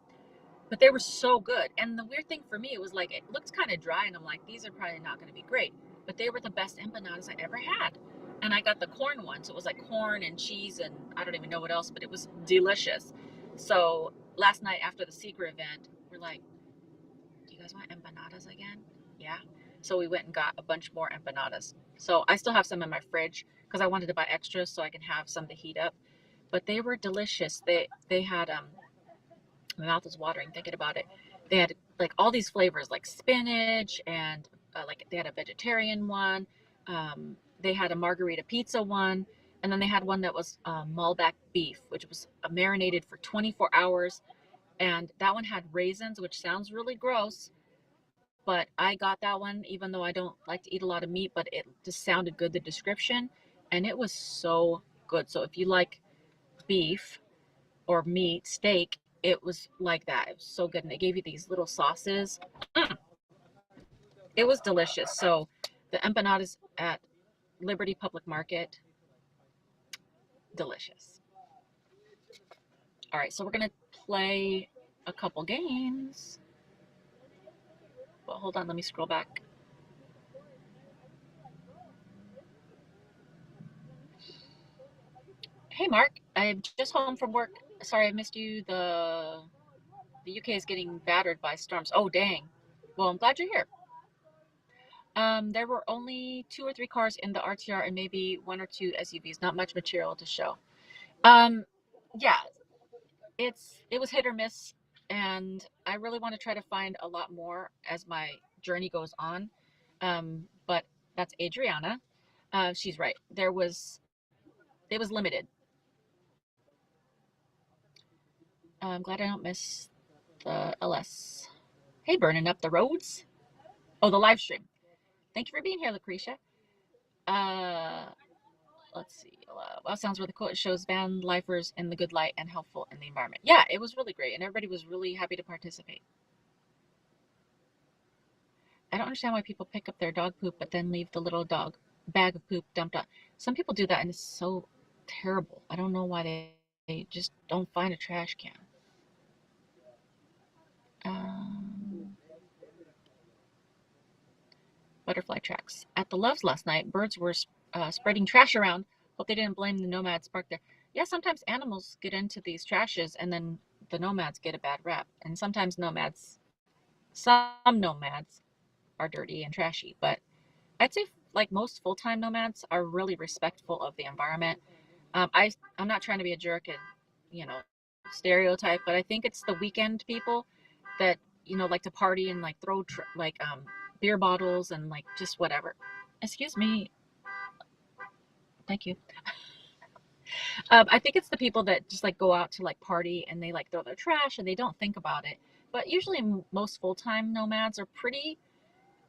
A: But they were so good. And the weird thing for me, it was like it looked kind of dry, and I'm like, these are probably not going to be great. But they were the best empanadas I ever had. And I got the corn one, so it was like corn and cheese, and I don't even know what else, but it was delicious. So last night after the secret event, we're like, do you guys want empanadas again? Yeah. So we went and got a bunch more empanadas. So I still have some in my fridge because I wanted to buy extras so I can have some to heat up. But they were delicious. They had my mouth is watering thinking about it. They had like all these flavors, like spinach, and like they had a vegetarian one. They had a margarita pizza one, and then they had one that was Malbec beef, which was marinated for 24 hours. And that one had raisins, which sounds really gross, but I got that one even though I don't like to eat a lot of meat, but it just sounded good, the description, and it was so good. So if you like beef or meat, steak, it was like that. It was so good. And they gave you these little sauces. Mm, it was delicious. So the empanadas at Liberty Public Market, delicious. All right, so we're going to play a couple games. Well, hold on, let me scroll back. Hey, Mark, I'm just home from work. Sorry I missed you. The UK is getting battered by storms. Oh, dang. Well, I'm glad you're here. There were only 2 or 3 cars in the RTR and maybe 1 or 2 SUVs. Not much material to show. Um, yeah, it was hit or miss, and I really want to try to find a lot more as my journey goes on. But that's Adriana. She's right. It was limited. I'm glad I don't miss the LS. Hey, burning up the roads. Oh, the live stream. Thank you for being here, Lucretia. Uh, let's see. Wow, sounds really cool. It shows van lifers in the good light and helpful in the environment. Yeah, it was really great, and everybody was really happy to participate. I don't understand why people pick up their dog poop but then leave the little dog bag of poop dumped out. Some people do that, and it's so terrible. I don't know why they just don't find a trash can. Um, Butterfly tracks. At the Loves last night, birds were spreading trash around. Hope they didn't blame the nomads parked there. Yeah, sometimes animals get into these trashes, and then the nomads get a bad rap. And sometimes some nomads are dirty and trashy, but I'd say like most full-time nomads are really respectful of the environment. I'm not trying to be a jerk and you know stereotype, but I think it's the weekend people that like to party and like throw beer bottles and like just whatever. Excuse me, thank you. I think it's the people that just like go out to like party and they like throw their trash and they don't think about it. But usually most full-time nomads are pretty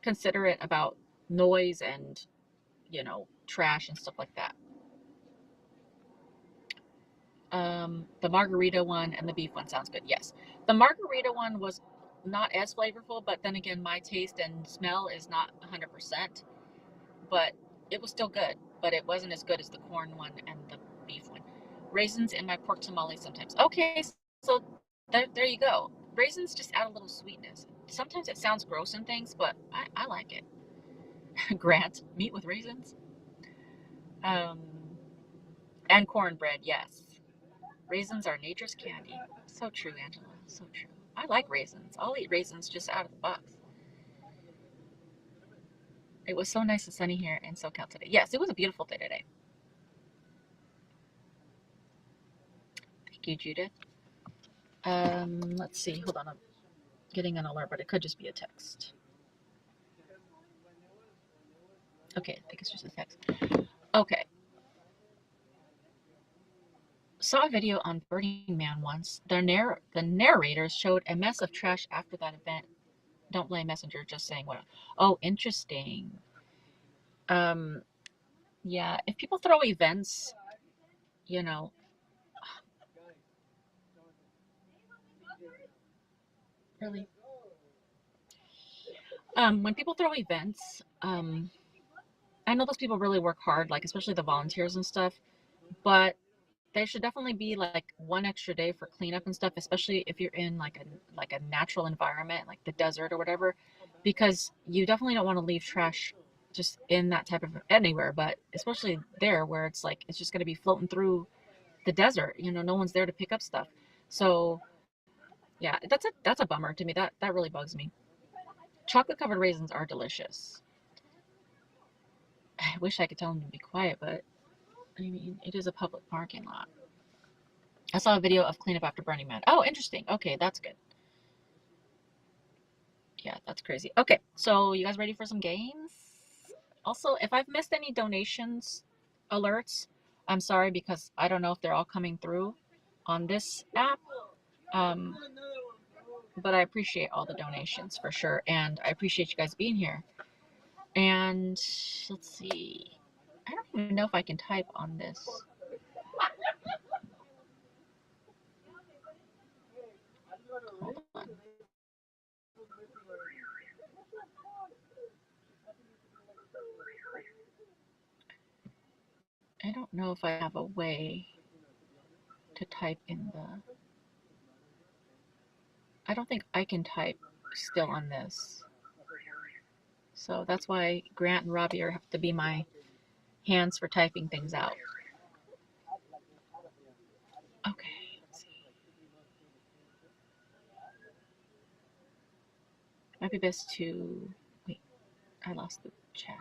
A: considerate about noise and trash and stuff like that. The margarita one and the beef one sounds good. Yes. The margarita one was not as flavorful, but then again, my taste and smell is not 100%, but it was still good, but it wasn't as good as the corn one and the beef one. Raisins in my pork tamale sometimes. Okay, so there you go. raisins just add a little sweetness. Sometimes it sounds gross in things, but I like it. Grant, meat with raisins. Um, and cornbread, yes. Raisins are nature's candy. So true, Angela. So true. I like raisins. I'll eat raisins just out of the box. It was so nice and sunny here in SoCal today. Yes, it was a beautiful day today. Thank you, Judith. Let's see. Hold on. I'm getting an alert, but it could just be a text. Okay, I think it's just a text. Okay. Saw a video on Burning Man once. The narrators showed a mess of trash after that event. Don't blame Messenger, just saying what. Oh, interesting. Yeah, if people throw events, you know, really. When people throw events, I know those people really work hard, like especially the volunteers and stuff, but there should definitely be like one extra day for cleanup and stuff, especially if you're in like a natural environment, like the desert or whatever, because you definitely don't want to leave trash just in that type of anywhere, but especially there where it's like it's just going to be floating through the desert. No one's there to pick up stuff. So yeah, that's a bummer to me. That really bugs me. Chocolate covered raisins are delicious. I wish I could tell them to be quiet, but I mean, it is a public parking lot. I saw a video of cleanup after Burning Man. Oh, interesting. Okay, that's good. Yeah, that's crazy. Okay, so you guys ready for some games? Also, if I've missed any donations alerts, I'm sorry because I don't know if they're all coming through on this app. Um, but I appreciate all the donations for sure, and I appreciate you guys being here. And let's see. I don't even know if I can type on this. Hold on. I don't know if I have a way to type in the. I don't think I can type still on this. So that's why Grant and Robbie have to be my hands for typing things out. Okay, let's see. Might be best to wait. I lost the chat.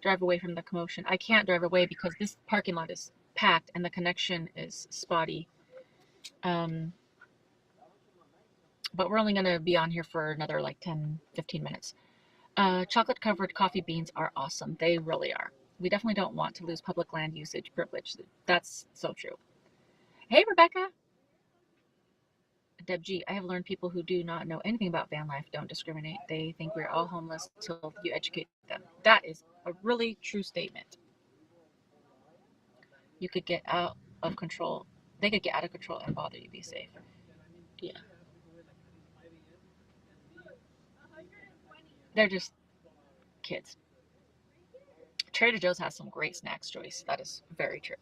A: Drive away from the commotion. I can't drive away because this parking lot is packed and the connection is spotty. But we're only going to be on here for another like 10, 15 minutes. Chocolate covered coffee beans are awesome. They really are. We definitely don't want to lose public land usage privilege. That's so true. Hey, Rebecca. Deb G, I have learned people who do not know anything about van life don't discriminate. They think we're all homeless till you educate them. That is a really true statement. You could get out of control. They could get out of control and bother you. Be safe. Yeah. They're just kids. Trader Joe's has some great snacks, Joyce. That is very true.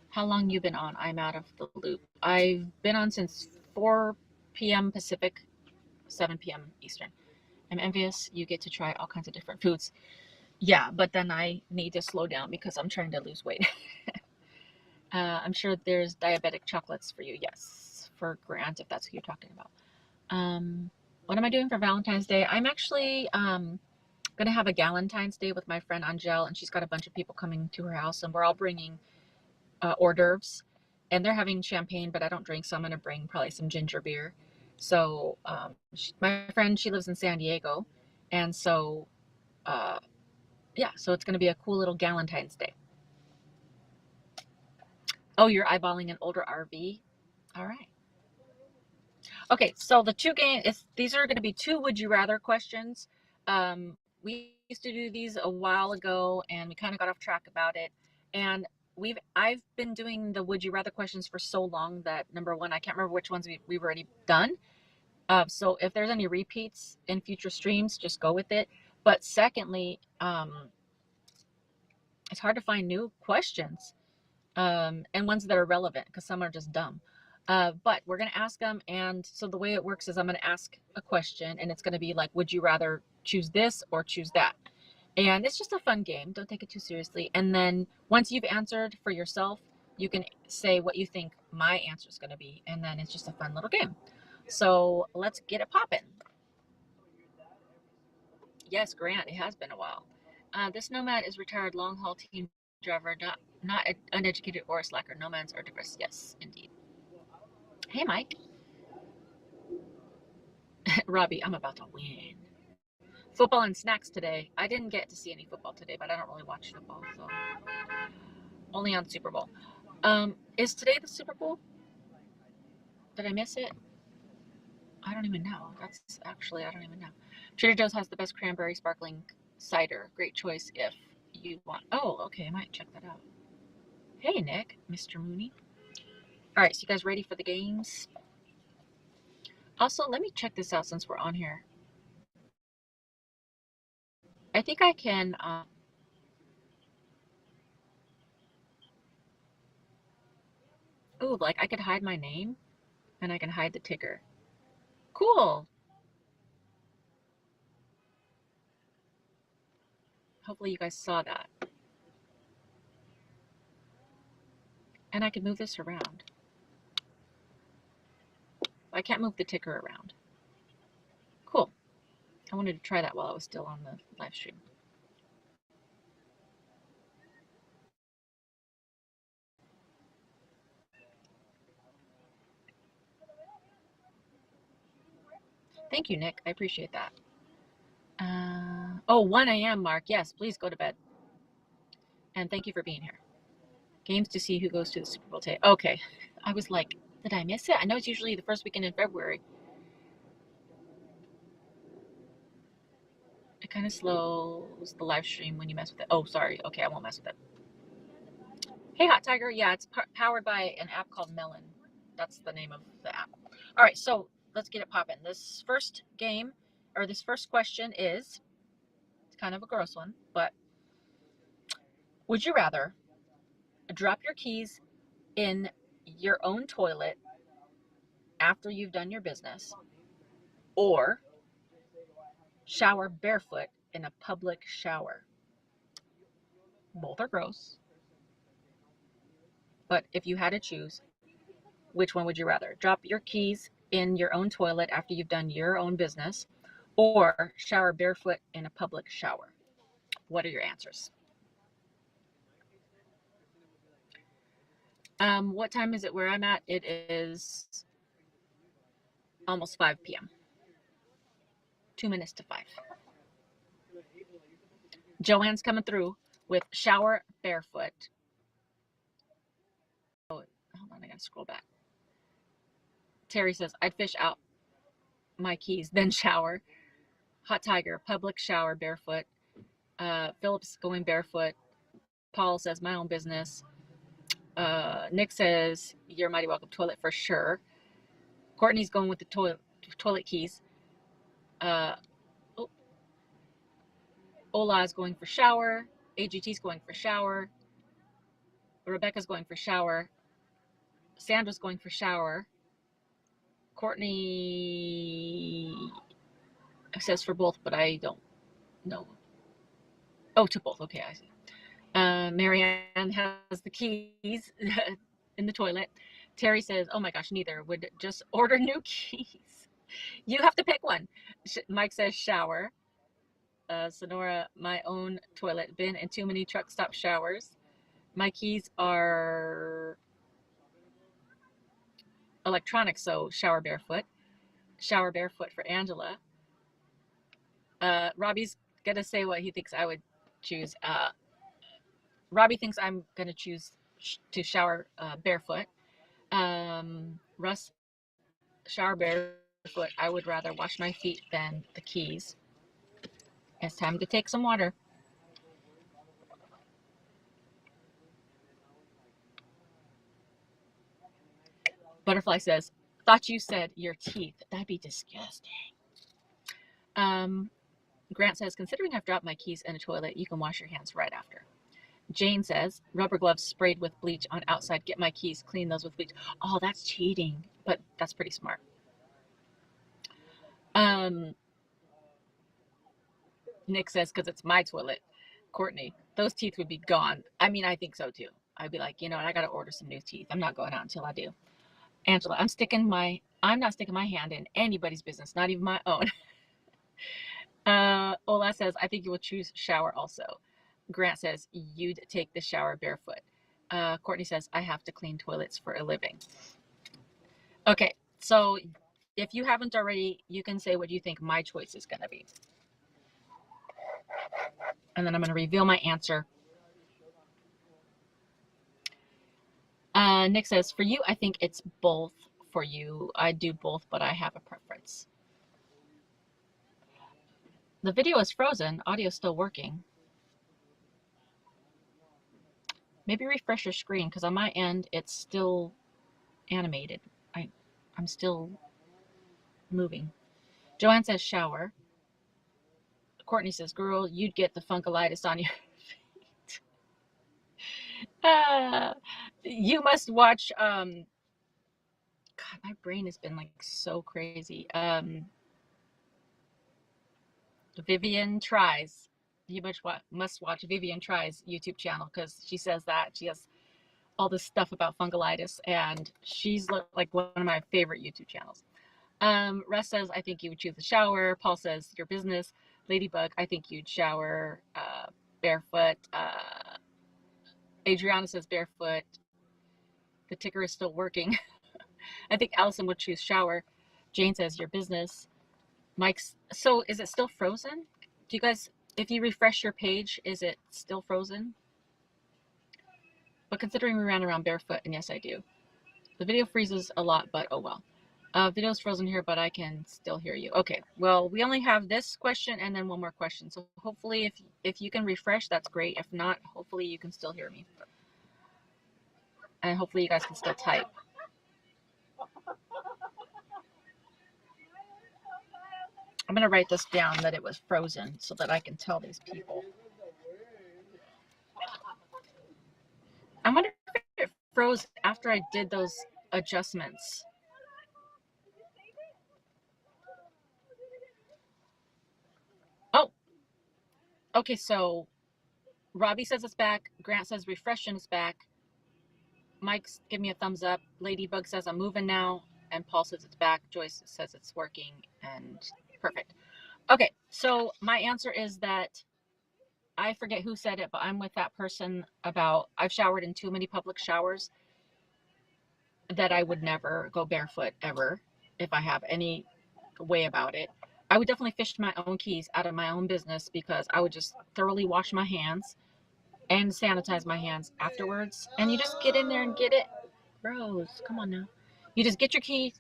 A: How long you been on? I'm out of the loop. I've been on since 4 p.m. Pacific, 7 p.m. Eastern. I'm envious. You get to try all kinds of different foods. Yeah, but then I need to slow down because I'm trying to lose weight. I'm sure there's diabetic chocolates for you. Yes, for Grant, if that's who you're talking about. What am I doing for Valentine's Day? I'm actually going to have a Galentine's Day with my friend Angel, and she's got a bunch of people coming to her house, and we're all bringing hors d'oeuvres. And they're having champagne, but I don't drink, so I'm going to bring probably some ginger beer. So my friend, she lives in San Diego, and so yeah, so it's going to be a cool little Galentine's Day. Oh, you're eyeballing an older RV? All right. Okay, so the two games, these are going to be two would you rather questions. We used to do these a while ago, and we kind of got off track about it. And I've been doing the would you rather questions for so long that number one, I can't remember which ones we've already done. So if there's any repeats in future streams, just go with it. But secondly, it's hard to find new questions and ones that are relevant because some are just dumb. But we're going to ask them. And so the way it works is I'm going to ask a question, and it's going to be like, would you rather choose this or choose that? And it's just a fun game. Don't take it too seriously. And then once you've answered for yourself, you can say what you think my answer is going to be. And then it's just a fun little game. So let's get it popping. Yes, Grant, it has been a while. This Nomad is retired long haul team driver, not uneducated or a slacker. Nomads are diverse. Yes, indeed. Hey, Mike. Robbie, I'm about to win. Football and snacks today. I didn't get to see any football today, but I don't really watch football, so only on Super Bowl. Is today the Super Bowl? Did I miss it? I don't even know. That's actually, I don't even know. Trader Joe's has the best cranberry sparkling cider. Great choice if you want. Oh, okay. I might check that out. Hey, Nick, Mr. Mooney. All right, so you guys ready for the games? Also, let me check this out since we're on here. I think I can. Oh, like I could hide my name and I can hide the ticker. Cool. Hopefully you guys saw that. And I can move this around. I can't move the ticker around. Cool. I wanted to try that while I was still on the live stream. Thank you, Nick. I appreciate that. 1 a.m. Mark. Yes, please go to bed. And thank you for being here. Games to see who goes to the Super Bowl today. Okay. I was like, did I miss it? I know it's usually the first weekend in February. It kind of slows the live stream when you mess with it. Oh, sorry. Okay, I won't mess with it. Hey, Hot Tiger. Yeah, it's powered by an app called Melon. That's the name of the app. All right, so let's get it popping. This first game, or this first question is, it's kind of a gross one, but would you rather drop your keys in your own toilet after you've done your business, or shower barefoot in a public shower? Both are gross, but if you had to choose, which one would you rather? Drop your keys in your own toilet after you've done your own business, or shower barefoot in a public shower? What are your answers? What time is it where I'm at? It is almost 5 p.m. 2 minutes to 5. Joanne's coming through with shower barefoot. Oh, hold on, I gotta scroll back. Terry says, I'd fish out my keys, then shower. Hot Tiger, public shower barefoot. Phillips going barefoot. Paul says, my own business. Nick says, you're mighty welcome, toilet for sure. Courtney's going with the toilet keys. Ola is going for shower. AGT's going for shower. Rebecca's going for shower. Sandra's going for shower. Courtney says for both, but I don't know. Oh, to both. Okay, I see. Marianne has the keys in the toilet. Terry says, oh my gosh, neither. Would just order new keys. You have to pick one. Mike says shower. Sonora, my own toilet, been in too many truck stop showers. My keys are electronic, so shower barefoot. Shower barefoot for Angela. Robbie's gonna say what he thinks I would choose. Robbie thinks I'm gonna choose to shower barefoot. Russ, shower barefoot. I would rather wash my feet than the keys. It's time to take some water. Butterfly says, thought you said your teeth. That'd be disgusting. Grant says, considering I've dropped my keys in a toilet, you can wash your hands right after. Jane says, rubber gloves sprayed with bleach on outside. Get my keys, clean those with bleach. Oh, that's cheating, but that's pretty smart. Nick says, because it's my toilet. Courtney, those teeth would be gone. I mean, I think so too. I'd be like, you know what, I got to order some new teeth. I'm not going out until I do. Angela, I'm not sticking my hand in anybody's business, not even my own. Ola says, I think you will choose shower also. Grant says, you'd take the shower barefoot. Courtney says, I have to clean toilets for a living. Okay, so if you haven't already, you can say what you think my choice is going to be. And then I'm going to reveal my answer. Nick says, for you, I think it's both. For you, I do both, but I have a preference. The video is frozen. Audio is still working. Maybe refresh your screen, because on my end, it's still animated. I'm still moving. Joanne says shower. Courtney says, girl, you'd get the funkalitis on your feet. You must watch, God, my brain has been like so crazy. Vivian Tries. You must watch Vivian Tries YouTube channel, because she says that she has all this stuff about fungalitis, and she's like one of my favorite YouTube channels. Russ says, I think you would choose the shower. Paul says, your business. Ladybug, I think you'd shower barefoot. Adriana says barefoot. The ticker is still working. I think Allison would choose shower. Jane says your business. Mike's, so is it still frozen? Do you guys, if you refresh your page, is it still frozen? But considering we ran around barefoot, and yes, I do. The video freezes a lot, but oh well. Video's frozen here, but I can still hear you. Okay, well, we only have this question and then one more question. So hopefully if you can refresh, that's great. If not, hopefully you can still hear me. And hopefully you guys can still type. I'm going to write this down that it was frozen so that I can tell these people. I wonder if it froze after I did those adjustments. Oh, okay, so Robbie says it's back. Grant says refreshing is back. Mike's give me a thumbs up. Ladybug says I'm moving now. And Paul says it's back. Joyce says it's working. And perfect. Okay, so my answer is that I forget who said it, but I'm with that person about I've showered in too many public showers that I would never go barefoot ever if I have any way about it. I would definitely fish my own keys out of my own business, because I would just thoroughly wash my hands and sanitize my hands afterwards. And you just get in there and get it. Rose, come on now. You just get your keys,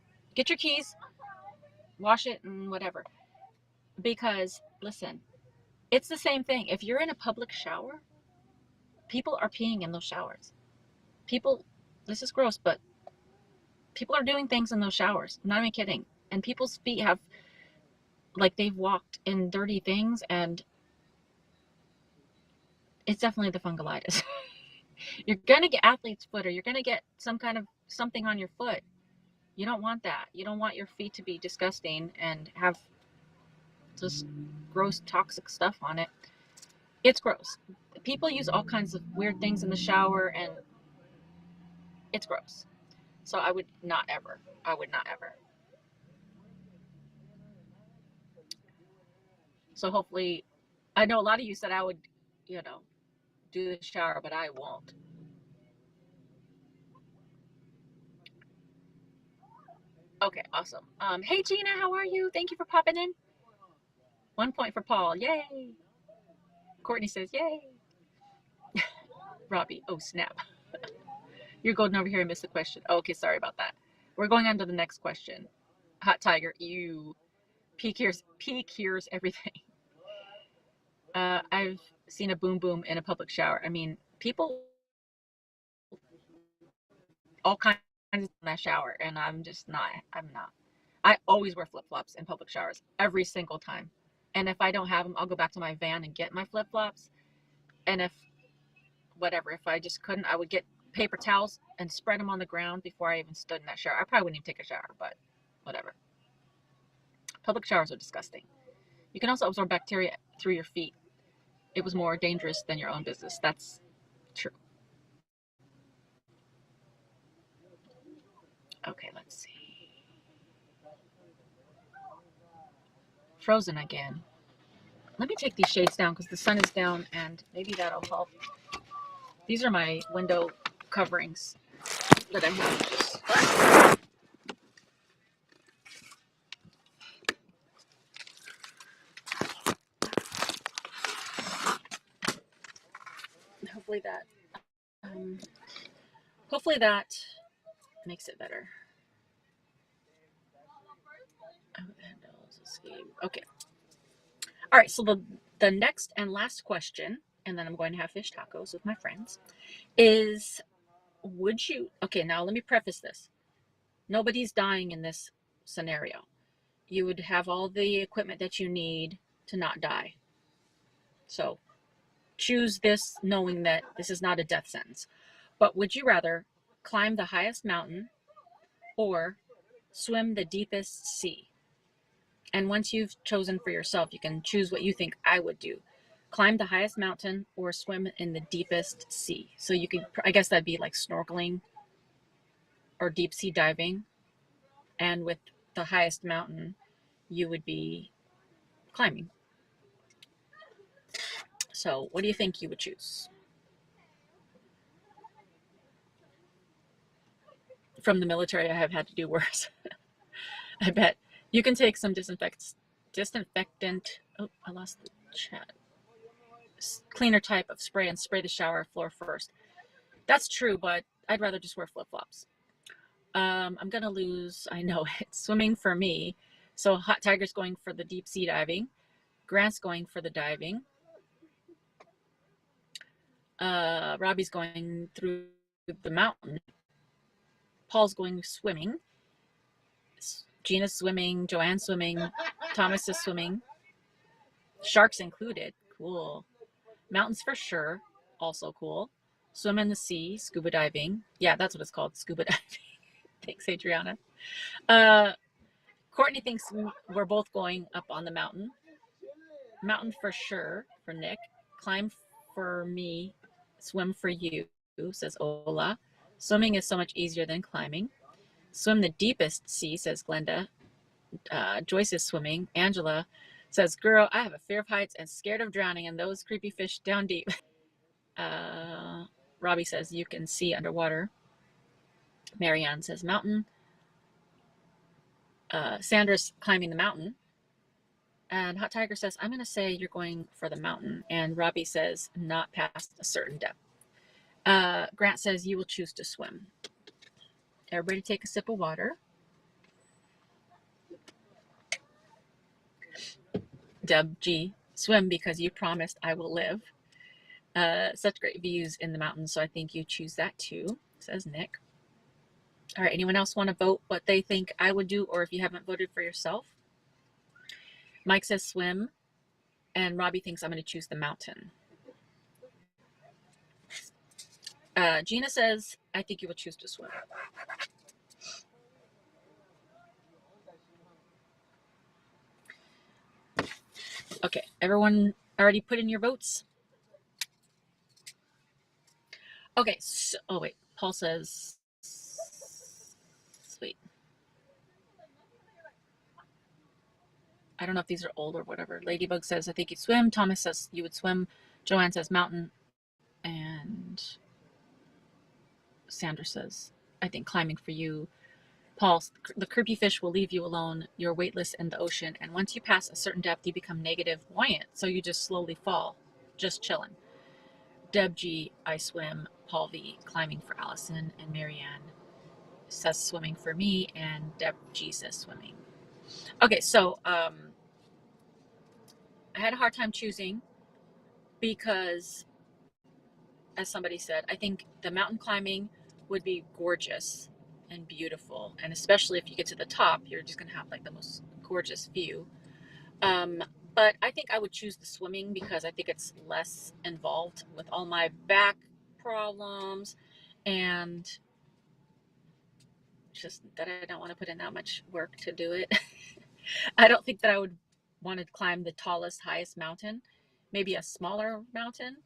A: wash it and whatever. Because listen, it's the same thing. If you're in a public shower, people are peeing in those showers. People, this is gross, but people are doing things in those showers. I'm not even kidding. And people's feet have, like, they've walked in dirty things, and it's definitely the fungalitis. You're going to get athlete's foot, or you're going to get some kind of something on your foot. You don't want that. You don't want your feet to be disgusting and have this gross toxic stuff on it. It's gross. People use all kinds of weird things in the shower, and it's gross. So I would not ever. So hopefully, I know a lot of you said I would, do the shower, but I won't. Okay, awesome. Hey Gina, how are you? Thank you for popping in. 1 point for Paul. Yay. Courtney says, yay. Robbie, oh snap. You're golden over here and missed the question. Oh, okay, sorry about that. We're going on to the next question. Hot Tiger, ew. Pee cures everything. I've seen a boom boom in a public shower. I mean, people, all kinds in that shower, and I'm not. I always wear flip-flops in public showers, every single time. And if I don't have them, I'll go back to my van and get my flip-flops. And if whatever. If I just couldn't, I would get paper towels and spread them on the ground before I even stood in that shower. I probably wouldn't even take a shower, but whatever. Public showers are disgusting. You can also absorb bacteria through your feet. It was more dangerous than your own business. That's true. Okay, let's see. Frozen again. Let me take these shades down because the sun is down and maybe that'll help. These are my window coverings that I have. Hopefully that um, hopefully that makes it better. Okay. All right, so the next and last question, and then I'm going to have fish tacos with my friends, is would you, okay, now let me preface this. Nobody's dying in this scenario. You would have all the equipment that you need to not die. So choose this knowing that this is not a death sentence. But would you rather climb the highest mountain or swim the deepest sea? And once you've chosen for yourself, you can choose what you think I would do. Climb the highest mountain or swim in the deepest sea. So you could, I guess that'd be like snorkeling or deep sea diving. And with the highest mountain, you would be climbing. So what do you think you would choose? From the military, I have had to do worse. I bet. You can take some disinfectant. Oh, I lost the chat. Cleaner type of spray and spray the shower floor first. That's true, but I'd rather just wear flip-flops. I'm gonna lose. I know it's swimming for me. So Hot Tiger's going for the deep sea diving. Grant's going for the diving. Robbie's going through the mountain. Paul's going swimming. Gina's swimming. Joanne's swimming. Thomas is swimming. Sharks included. Cool. Mountains for sure. Also cool. Swim in the sea. Scuba diving. Yeah, that's what it's called. Scuba diving. Thanks, Adriana. Courtney thinks we're both going up on the mountain. Mountain for sure for Nick. Climb for me. Swim for you, says Ola. Swimming is so much easier than climbing. Swim the deepest sea, says Glenda. Joyce is swimming. Angela says, girl, I have a fear of heights and scared of drowning and those creepy fish down deep. Robbie says, you can see underwater. Marianne says, mountain. Sandra's climbing the mountain. And Hot Tiger says, I'm going to say you're going for the mountain. And Robbie says, not past a certain depth. Grant says, you will choose to swim. Everybody take a sip of water. Deb G, swim because you promised I will live. Such great views in the mountains, so I think you choose that too, says Nick. All right, anyone else want to vote what they think I would do, or if you haven't voted for yourself? Mike says swim, and Robbie thinks I'm going to choose the mountain. Gina says, I think you will choose to swim. Okay, everyone already put in your votes? Okay, so, oh wait, Paul says, wait. I don't know if these are old or whatever. Ladybug says, I think you'd swim. Thomas says you would swim. Joanne says mountain. And Sandra says, I think climbing for you. Paul, the creepy fish will leave you alone. You're weightless in the ocean. And once you pass a certain depth, you become negative buoyant. So you just slowly fall, just chilling. Deb G, I swim. Paul V, climbing for Allison. And Marianne says swimming for me. And Deb G says swimming. Okay, so I had a hard time choosing because, as somebody said, I think the mountain climbing would be gorgeous and beautiful, and especially if you get to the top, you're just gonna have like the most gorgeous view. But I think I would choose the swimming because I think it's less involved with all my back problems, and just that I don't want to put in that much work to do it. I don't think that I would want to climb the tallest, highest mountain, maybe a smaller mountain,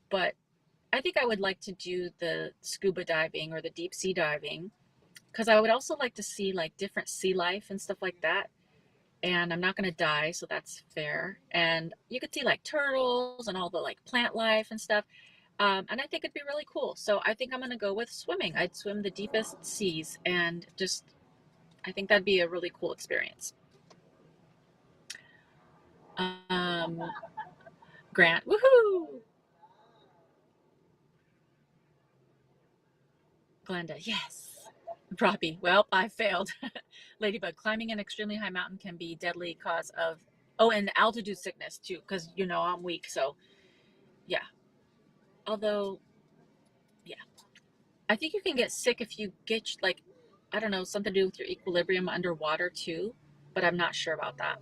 A: but I think I would like to do the scuba diving or the deep sea diving because I would also like to see like different sea life and stuff like that. And I'm not going to die, so that's fair. And you could see like turtles and all the like plant life and stuff. And I think it'd be really cool. So I think I'm going to go with swimming. I'd swim the deepest seas and just, I think that'd be a really cool experience. Um, Grant, woohoo! Glenda, yes. Robbie, well, I failed. Ladybug, climbing an extremely high mountain can be deadly cause of, oh, and altitude sickness too, because you know I'm weak. So yeah. Although, yeah, I think you can get sick if you get like, I don't know, something to do with your equilibrium underwater too, but I'm not sure about that.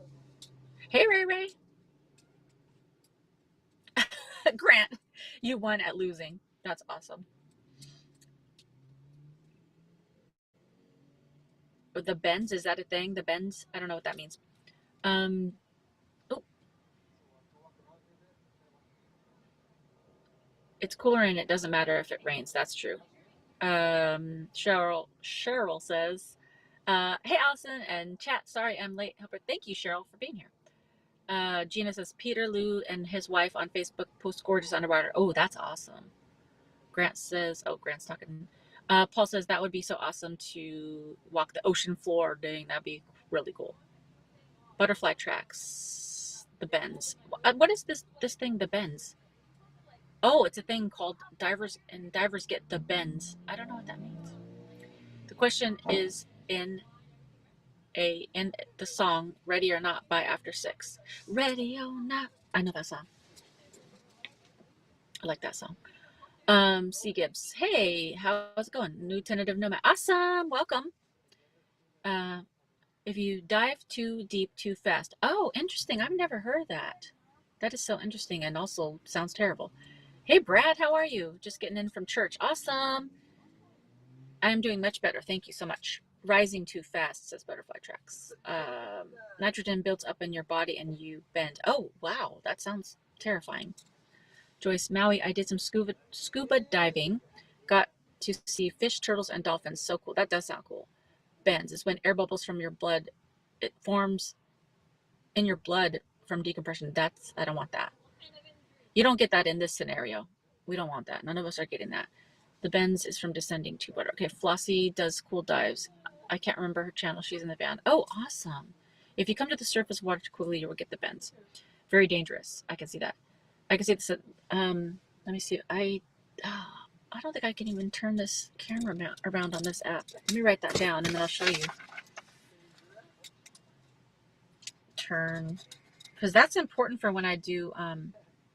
A: Hey, Ray Ray. Grant, you won at losing. That's awesome. The bends, is that a thing? The bends? I don't know what that means. Um, oh, it's cooler and it doesn't matter if it rains. That's true. Cheryl says, hey, Allison and chat. Sorry I'm late. Thank you, Cheryl, for being here. Gina says, Peter Lou and his wife on Facebook post gorgeous underwater. Oh, that's awesome. Grant says, oh, Grant's talking. Paul says that would be so awesome to walk the ocean floor doing. That'd be really cool. Butterfly tracks, the bends. What is this thing, the bends? Oh, it's a thing called divers, and divers get the bends. I don't know what that means. The question is in the song Ready or Not by After Six. Ready or Not. I know that song. I like that song. C Gibbs. Hey, how's it going? New tentative Nomad. Awesome. Welcome. Uh, if you dive too deep too fast. Oh, interesting. I've never heard that. That is so interesting and also sounds terrible. Hey, Brad, how are you? Just getting in from church. Awesome. I'm doing much better. Thank you so much. Rising too fast, says Butterfly Tracks. Nitrogen builds up in your body and you bend. Oh, wow. That sounds terrifying. Joyce, Maui, I did some scuba diving. Got to see fish, turtles, and dolphins. So cool. That does sound cool. Bends is when air bubbles from your blood, it forms in your blood from decompression. I don't want that. You don't get that in this scenario. We don't want that. None of us are getting that. The bends is from descending too water. Okay, Flossie does cool dives. I can't remember her channel. She's in the band. Oh, awesome. If you come to the surface water too quickly, you will get the bends. Very dangerous. I can see that. I can see this. Let me see. I don't think I can even turn this camera around on this app. Let me write that down and then I'll show you. Turn, because that's important for when I do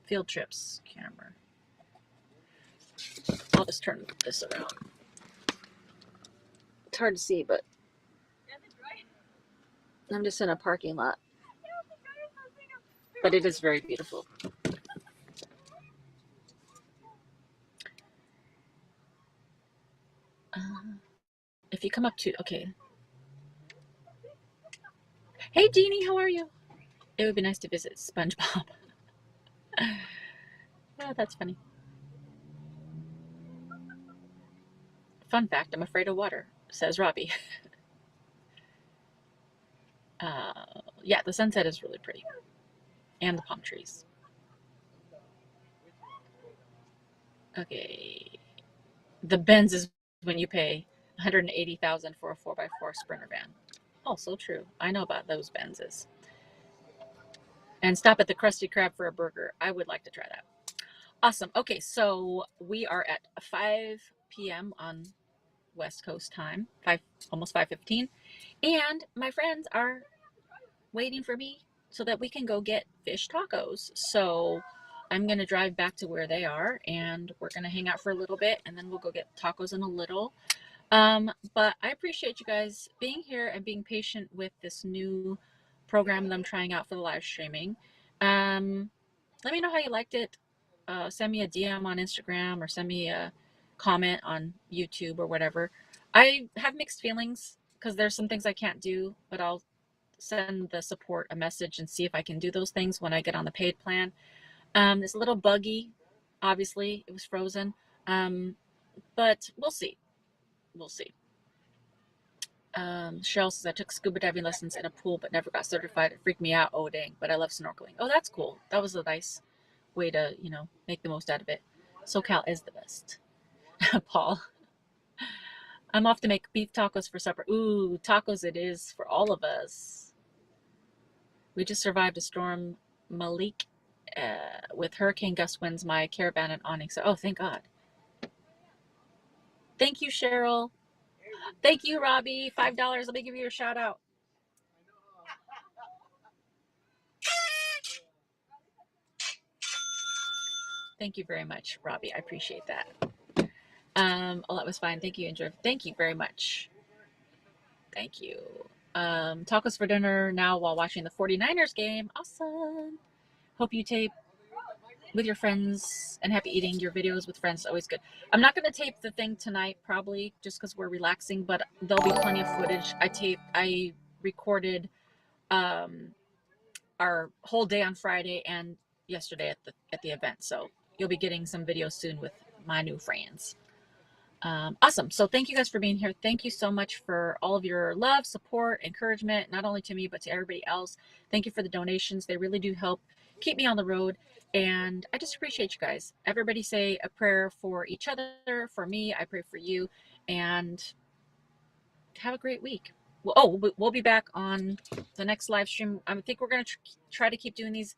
A: field trips. Camera. I'll just turn this around. It's hard to see, but I'm just in a parking lot. But it is very beautiful. If you come up to, okay. Hey, Jeannie, how are you? It would be nice to visit SpongeBob. Oh, that's funny. Fun fact, I'm afraid of water, says Robbie. Yeah, the sunset is really pretty. And the palm trees. Okay. The Benz is when you pay $180,000 for a 4x4 Sprinter van. Also true. I know about those Benzes. And stop at the Krusty Krab for a burger. I would like to try that. Awesome. Okay, so we are at 5 p.m. on West Coast time, almost 5:15, and my friends are waiting for me so that we can go get fish tacos. So I'm going to drive back to where they are and we're going to hang out for a little bit and then we'll go get tacos in a little. But I appreciate you guys being here and being patient with this new program that I'm trying out for the live streaming. Let me know how you liked it. send me a DM on Instagram or send me a comment on YouTube or whatever. I have mixed feelings because there's some things I can't do, but I'll send the support a message and see if I can do those things when I get on the paid plan. It's a little buggy. Obviously, it was frozen. But we'll see. We'll see. Cheryl says, I took scuba diving lessons in a pool but never got certified. It freaked me out. Oh, dang. But I love snorkeling. Oh, that's cool. That was a nice way to, make the most out of it. SoCal is the best. Paul, I'm off to make beef tacos for supper. Ooh, tacos it is for all of us. We just survived a storm, Malik, with hurricane gust winds, my caravan and awning. So, oh, thank God. Thank you, Cheryl. Thank you, Robbie. $5. Let me give you a shout out. Thank you very much, Robbie. I appreciate that. Oh, that was fine. Thank you, Andrew. Thank you very much. Thank you. Tacos for dinner now while watching the 49ers game. Awesome. Hope you tape with your friends and happy eating. Your videos with friends always good. I'm not going to tape the thing tonight, probably just because we're relaxing, but there'll be plenty of footage. I recorded our whole day on Friday and yesterday at the event, so you'll be getting some videos soon with my new friends. Awesome. So thank you guys for being here. Thank you so much for all of your love, support, encouragement, not only to me, but to everybody else. Thank you for the donations. They really do help keep me on the road. And I just appreciate you guys. Everybody say a prayer for each other, for me. I pray for you. And have a great week. Well, we'll be back on the next live stream. I think we're going to try to keep doing these.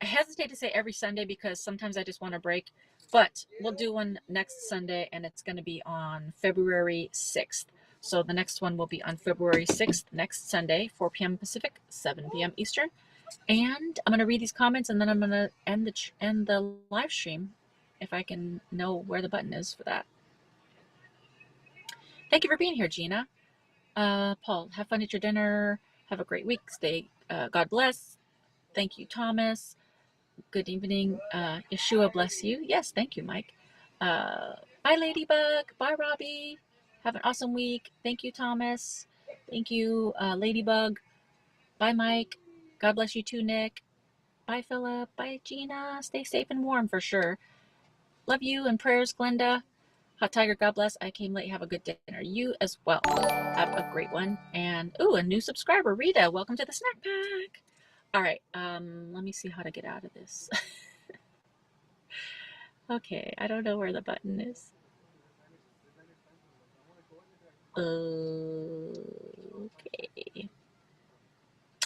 A: I hesitate to say every Sunday because sometimes I just want to break, but we'll do one next Sunday and it's going to be on February 6th. So the next one will be on February 6th, next Sunday, 4 p.m. Pacific, 7 p.m. Eastern. And I'm going to read these comments and then I'm going to end the live stream if I can know where the button is for that. Thank you for being here, Gina. Paul, have fun at your dinner. Have a great week. Stay, God bless. Thank you, Thomas. Good evening. Yeshua bless you. Yes, thank you, Mike. Bye, Ladybug. Bye, Robbie. Have an awesome week. Thank you, Thomas. Thank you, Ladybug. Bye, Mike. God bless you too, Nick. Bye, Philip. Bye, Gina. Stay safe and warm for sure. Love you and prayers, Glenda. Hot Tiger, God bless. I came late. Have a good dinner. You as well. Have a great one. And, ooh, a new subscriber, Rita. Welcome to the snack pack. All right. Let me see how to get out of this. Okay, I don't know where the button is. Okay.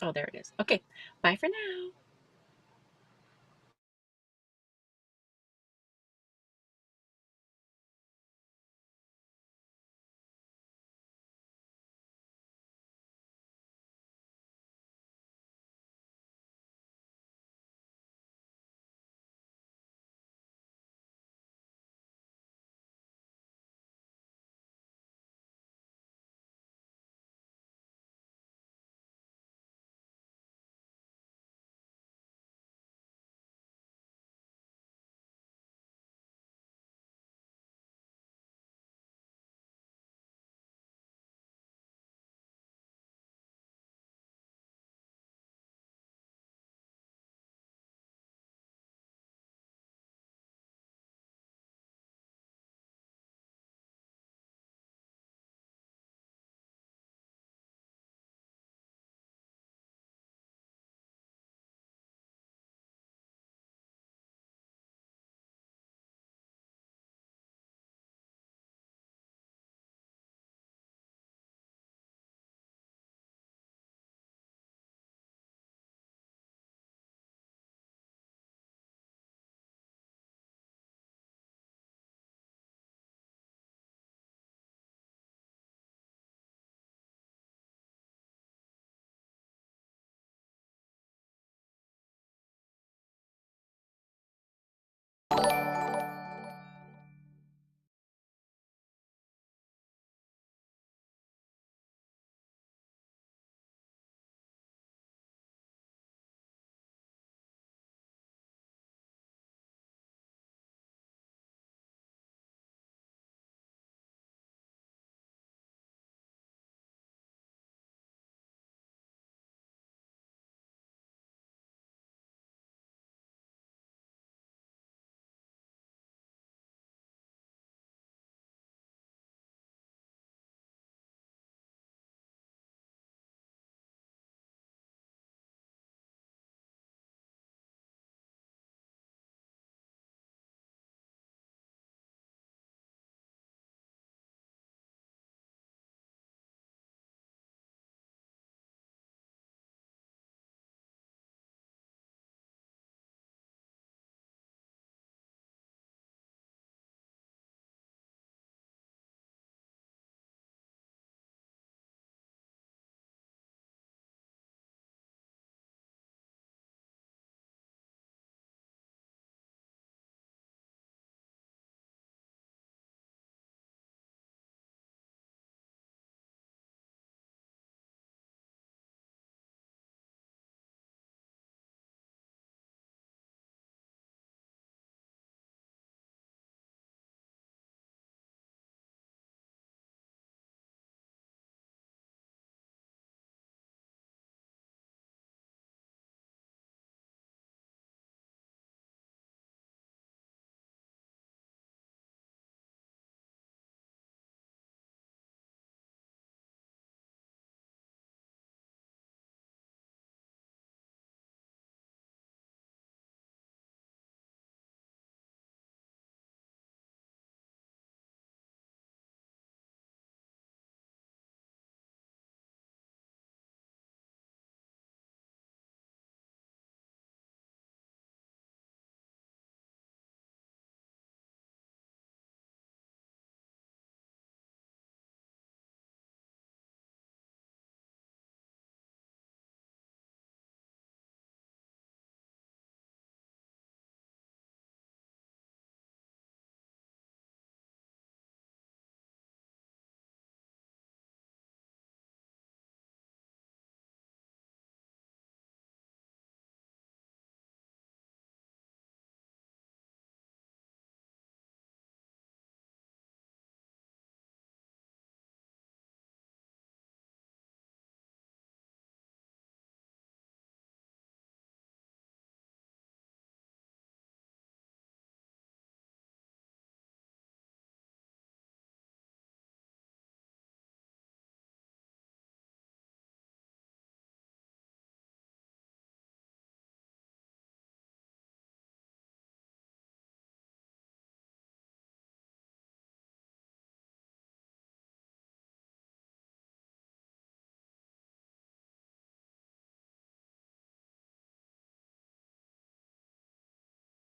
A: Oh, there it is. Okay, bye for now.